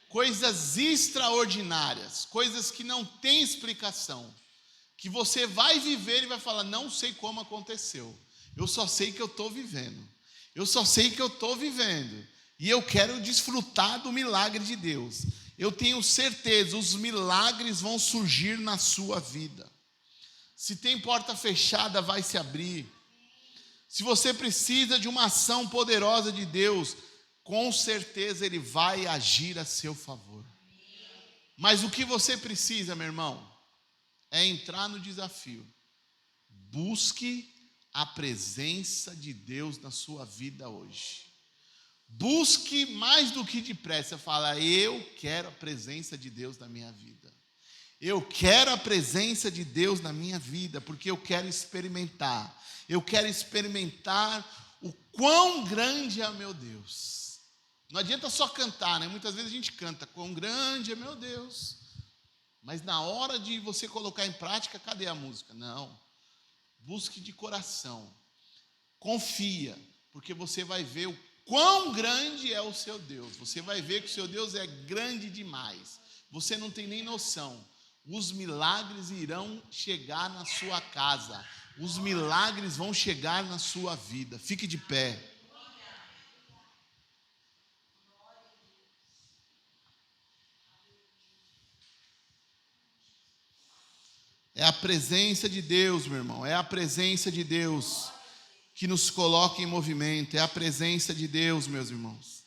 Coisas extraordinárias, coisas que não têm explicação, que você vai viver e vai falar, não sei como aconteceu, eu só sei que eu estou vivendo, eu só sei que eu estou vivendo, e eu quero desfrutar do milagre de Deus. Eu tenho certeza, os milagres vão surgir na sua vida. Se tem porta fechada, vai se abrir. Se você precisa de uma ação poderosa de Deus, com certeza Ele vai agir a seu favor. Mas o que você precisa, meu irmão, é entrar no desafio. Busque a presença de Deus na sua vida hoje. Busque mais do que depressa. Fala, eu quero a presença de Deus na minha vida. Eu quero a presença de Deus na minha vida, porque eu quero experimentar. Eu quero experimentar o quão grande é o meu Deus. Não adianta só cantar, né? Muitas vezes a gente canta, quão grande é meu Deus. Mas na hora de você colocar em prática, cadê a música? Não. Busque de coração. Confia, porque você vai ver o quão grande é o seu Deus. Você vai ver que o seu Deus é grande demais. Você não tem nem noção. Os milagres irão chegar na sua casa. Os milagres vão chegar na sua vida. Fique de pé. É a presença de Deus, meu irmão. É a presença de Deus que nos coloca em movimento. É a presença de Deus, meus irmãos.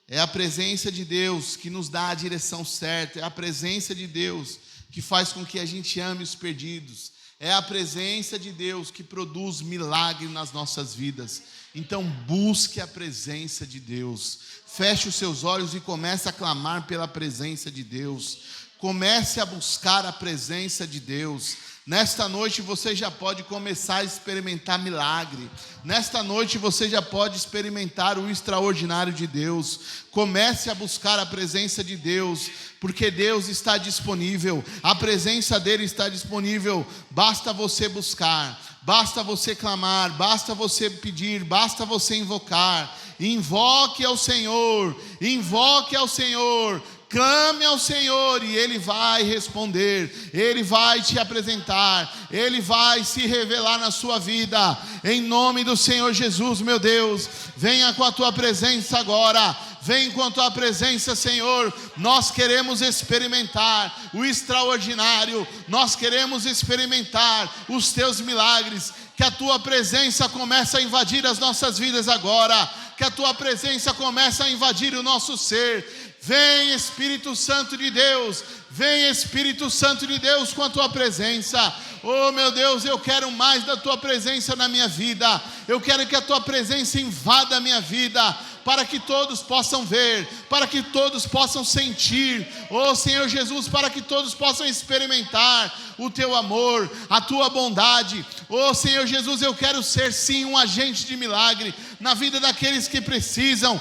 É a presença de Deus que nos dá a direção certa. É a presença de Deus que faz com que a gente ame os perdidos. É a presença de Deus que produz milagre nas nossas vidas. Então busque a presença de Deus. Feche os seus olhos e comece a clamar pela presença de Deus. Comece a buscar a presença de Deus. Nesta noite você já pode começar a experimentar milagre. Nesta noite você já pode experimentar o extraordinário de Deus. Comece a buscar a presença de Deus, porque Deus está disponível. A presença dele está disponível. Basta você buscar, basta você clamar, basta você pedir, basta você invocar. Invoque ao Senhor, invoque ao Senhor. Clame ao Senhor e Ele vai responder, Ele vai te apresentar, Ele vai se revelar na sua vida, em nome do Senhor Jesus, meu Deus. Venha com a tua presença agora, vem com a tua presença, Senhor. Nós queremos experimentar o extraordinário, nós queremos experimentar os teus milagres. Que a tua presença comece a invadir as nossas vidas agora, que a tua presença comece a invadir o nosso ser. Vem Espírito Santo de Deus, vem Espírito Santo de Deus com a tua presença. Oh meu Deus, eu quero mais da tua presença na minha vida. Eu quero que a tua presença invada a minha vida, para que todos possam ver, para que todos possam sentir, oh Senhor Jesus, para que todos possam experimentar o teu amor, a tua bondade. Oh Senhor Jesus, eu quero ser sim um agente de milagre na vida daqueles que precisam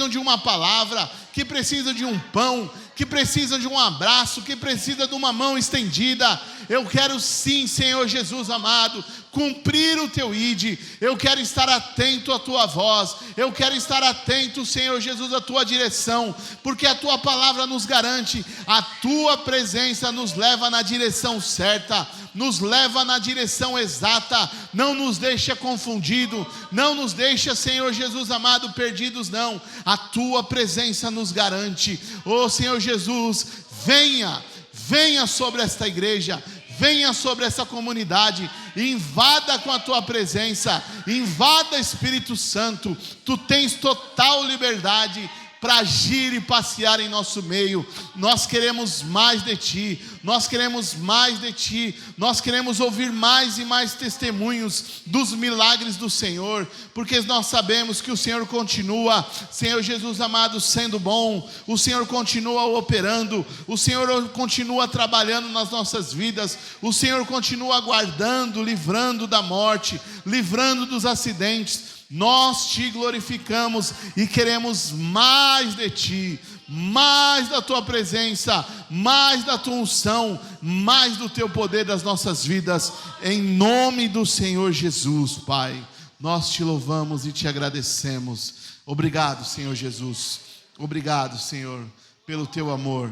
de uma palavra, que precisam de um pão, que precisam de um abraço, que precisam de uma mão estendida. Eu quero sim, Senhor Jesus amado, cumprir o teu ID. Eu quero estar atento à tua voz. Eu quero estar atento, Senhor Jesus, à tua direção, porque a tua palavra nos garante. A tua presença nos leva na direção certa, nos leva na direção exata. Não nos deixa confundido, não nos deixa, Senhor Jesus amado, perdidos, não. A tua presença nos garante. Oh Senhor Jesus, venha sobre esta igreja, venha sobre essa comunidade, invada com a tua presença, invada, Espírito Santo. Tu tens total liberdade para agir e passear em nosso meio. Nós queremos mais de Ti, nós queremos mais de Ti, nós queremos ouvir mais e mais testemunhos dos milagres do Senhor, porque nós sabemos que o Senhor continua, Senhor Jesus amado, sendo bom, o Senhor continua operando, o Senhor continua trabalhando nas nossas vidas, o Senhor continua guardando, livrando da morte, livrando dos acidentes. Nós Te glorificamos e queremos mais de Ti, mais da Tua presença, mais da Tua unção, mais do Teu poder das nossas vidas, em nome do Senhor Jesus, Pai. Nós Te louvamos e Te agradecemos. Obrigado, Senhor Jesus. Obrigado, Senhor, pelo Teu amor.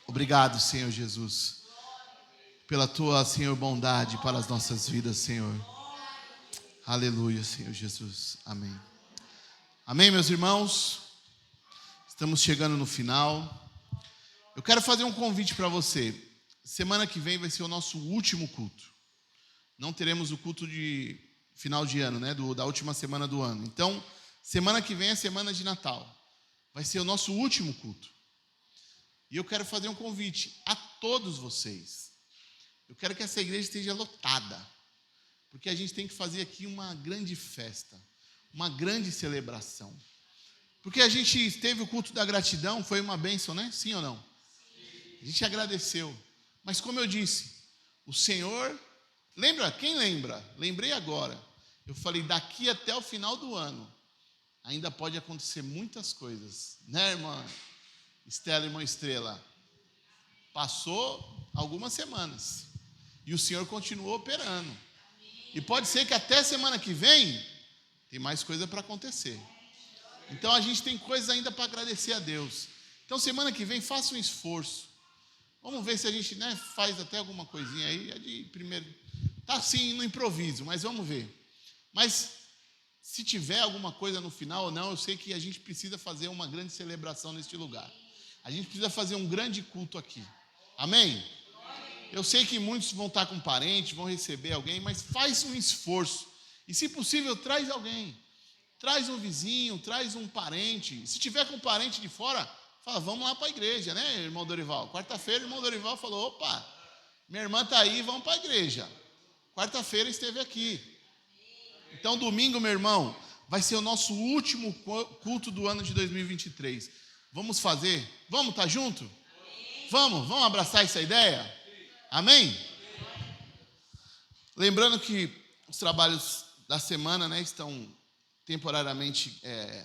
Obrigado, Senhor Jesus, pela Tua, Senhor, bondade para as nossas vidas, Senhor. Aleluia, Senhor Jesus. Amém. Amém, meus irmãos. Estamos chegando no final. Eu quero fazer um convite para você. Semana que vem vai ser o nosso último culto. Não teremos o culto de final de ano, né? Da última semana do ano. Então, semana que vem é semana de Natal. Vai ser o nosso último culto. E eu quero fazer um convite a todos vocês. Eu quero que essa igreja esteja lotada. Porque a gente tem que fazer aqui uma grande festa, uma grande celebração. Porque a gente teve o culto da gratidão, foi uma bênção, né? Sim ou não? A gente agradeceu. Mas como eu disse, o Senhor, lembra? Quem lembra? Lembrei agora. Eu falei, daqui até o final do ano, ainda pode acontecer muitas coisas. Né, irmã Estela, irmã Estrela? Passou algumas semanas. E o Senhor continuou operando. E pode ser que até semana que vem tem mais coisa para acontecer. Então a gente tem coisas ainda para agradecer a Deus. Então semana que vem faça um esforço. Vamos ver se a gente, né, faz até alguma coisinha aí. É de primeiro. Tá assim no improviso, mas vamos ver. Mas se tiver alguma coisa no final ou não, eu sei que a gente precisa fazer uma grande celebração neste lugar. A gente precisa fazer um grande culto aqui. Amém? Eu sei que muitos vão estar com parente, vão receber alguém, mas faz um esforço. E se possível, traz alguém. Traz um vizinho, traz um parente. Se tiver com um parente de fora, fala, vamos lá para a igreja, né, irmão Dorival? Quarta-feira, o irmão Dorival falou, opa, minha irmã está aí, vamos para a igreja. Quarta-feira esteve aqui. Então, domingo, meu irmão, vai ser o nosso último culto do ano de 2023. Vamos fazer? Vamos estar junto? Vamos abraçar essa ideia? Amém? Lembrando que os trabalhos da semana, né, estão temporariamente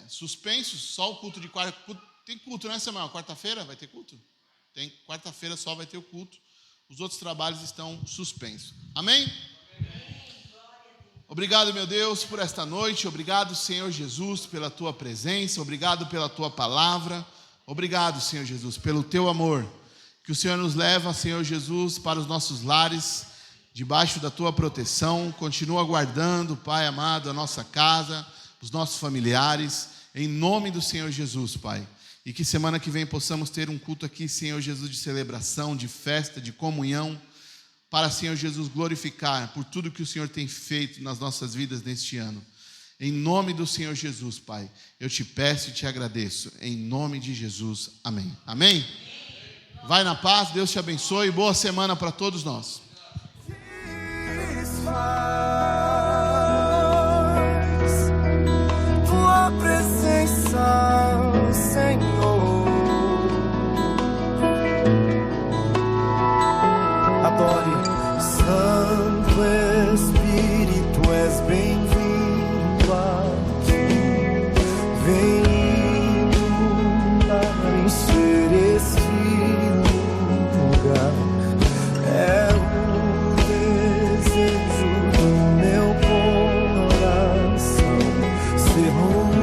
suspensos. Só o culto de quarta. Tem culto, né, Samuel? Quarta-feira vai ter culto? Tem. Quarta-feira só vai ter o culto. Os outros trabalhos estão suspensos. Amém? Obrigado, meu Deus, por esta noite. Obrigado, Senhor Jesus, pela Tua presença. Obrigado pela Tua palavra. Obrigado, Senhor Jesus, pelo Teu amor. Que o Senhor nos leva, Senhor Jesus, para os nossos lares, debaixo da Tua proteção. Continua guardando, Pai amado, a nossa casa, os nossos familiares, em nome do Senhor Jesus, Pai. E que semana que vem possamos ter um culto aqui, Senhor Jesus, de celebração, de festa, de comunhão, para, Senhor Jesus, glorificar por tudo que o Senhor tem feito nas nossas vidas neste ano. Em nome do Senhor Jesus, Pai, eu Te peço e Te agradeço. Em nome de Jesus, amém. Amém? Vai na paz, Deus te abençoe. Boa semana para todos nós. Tua presença, Senhor. Adore, Santo Espírito, és bem-vindo aqui. Vem inundar, encher esse lugar. É o desejo do meu coração ser um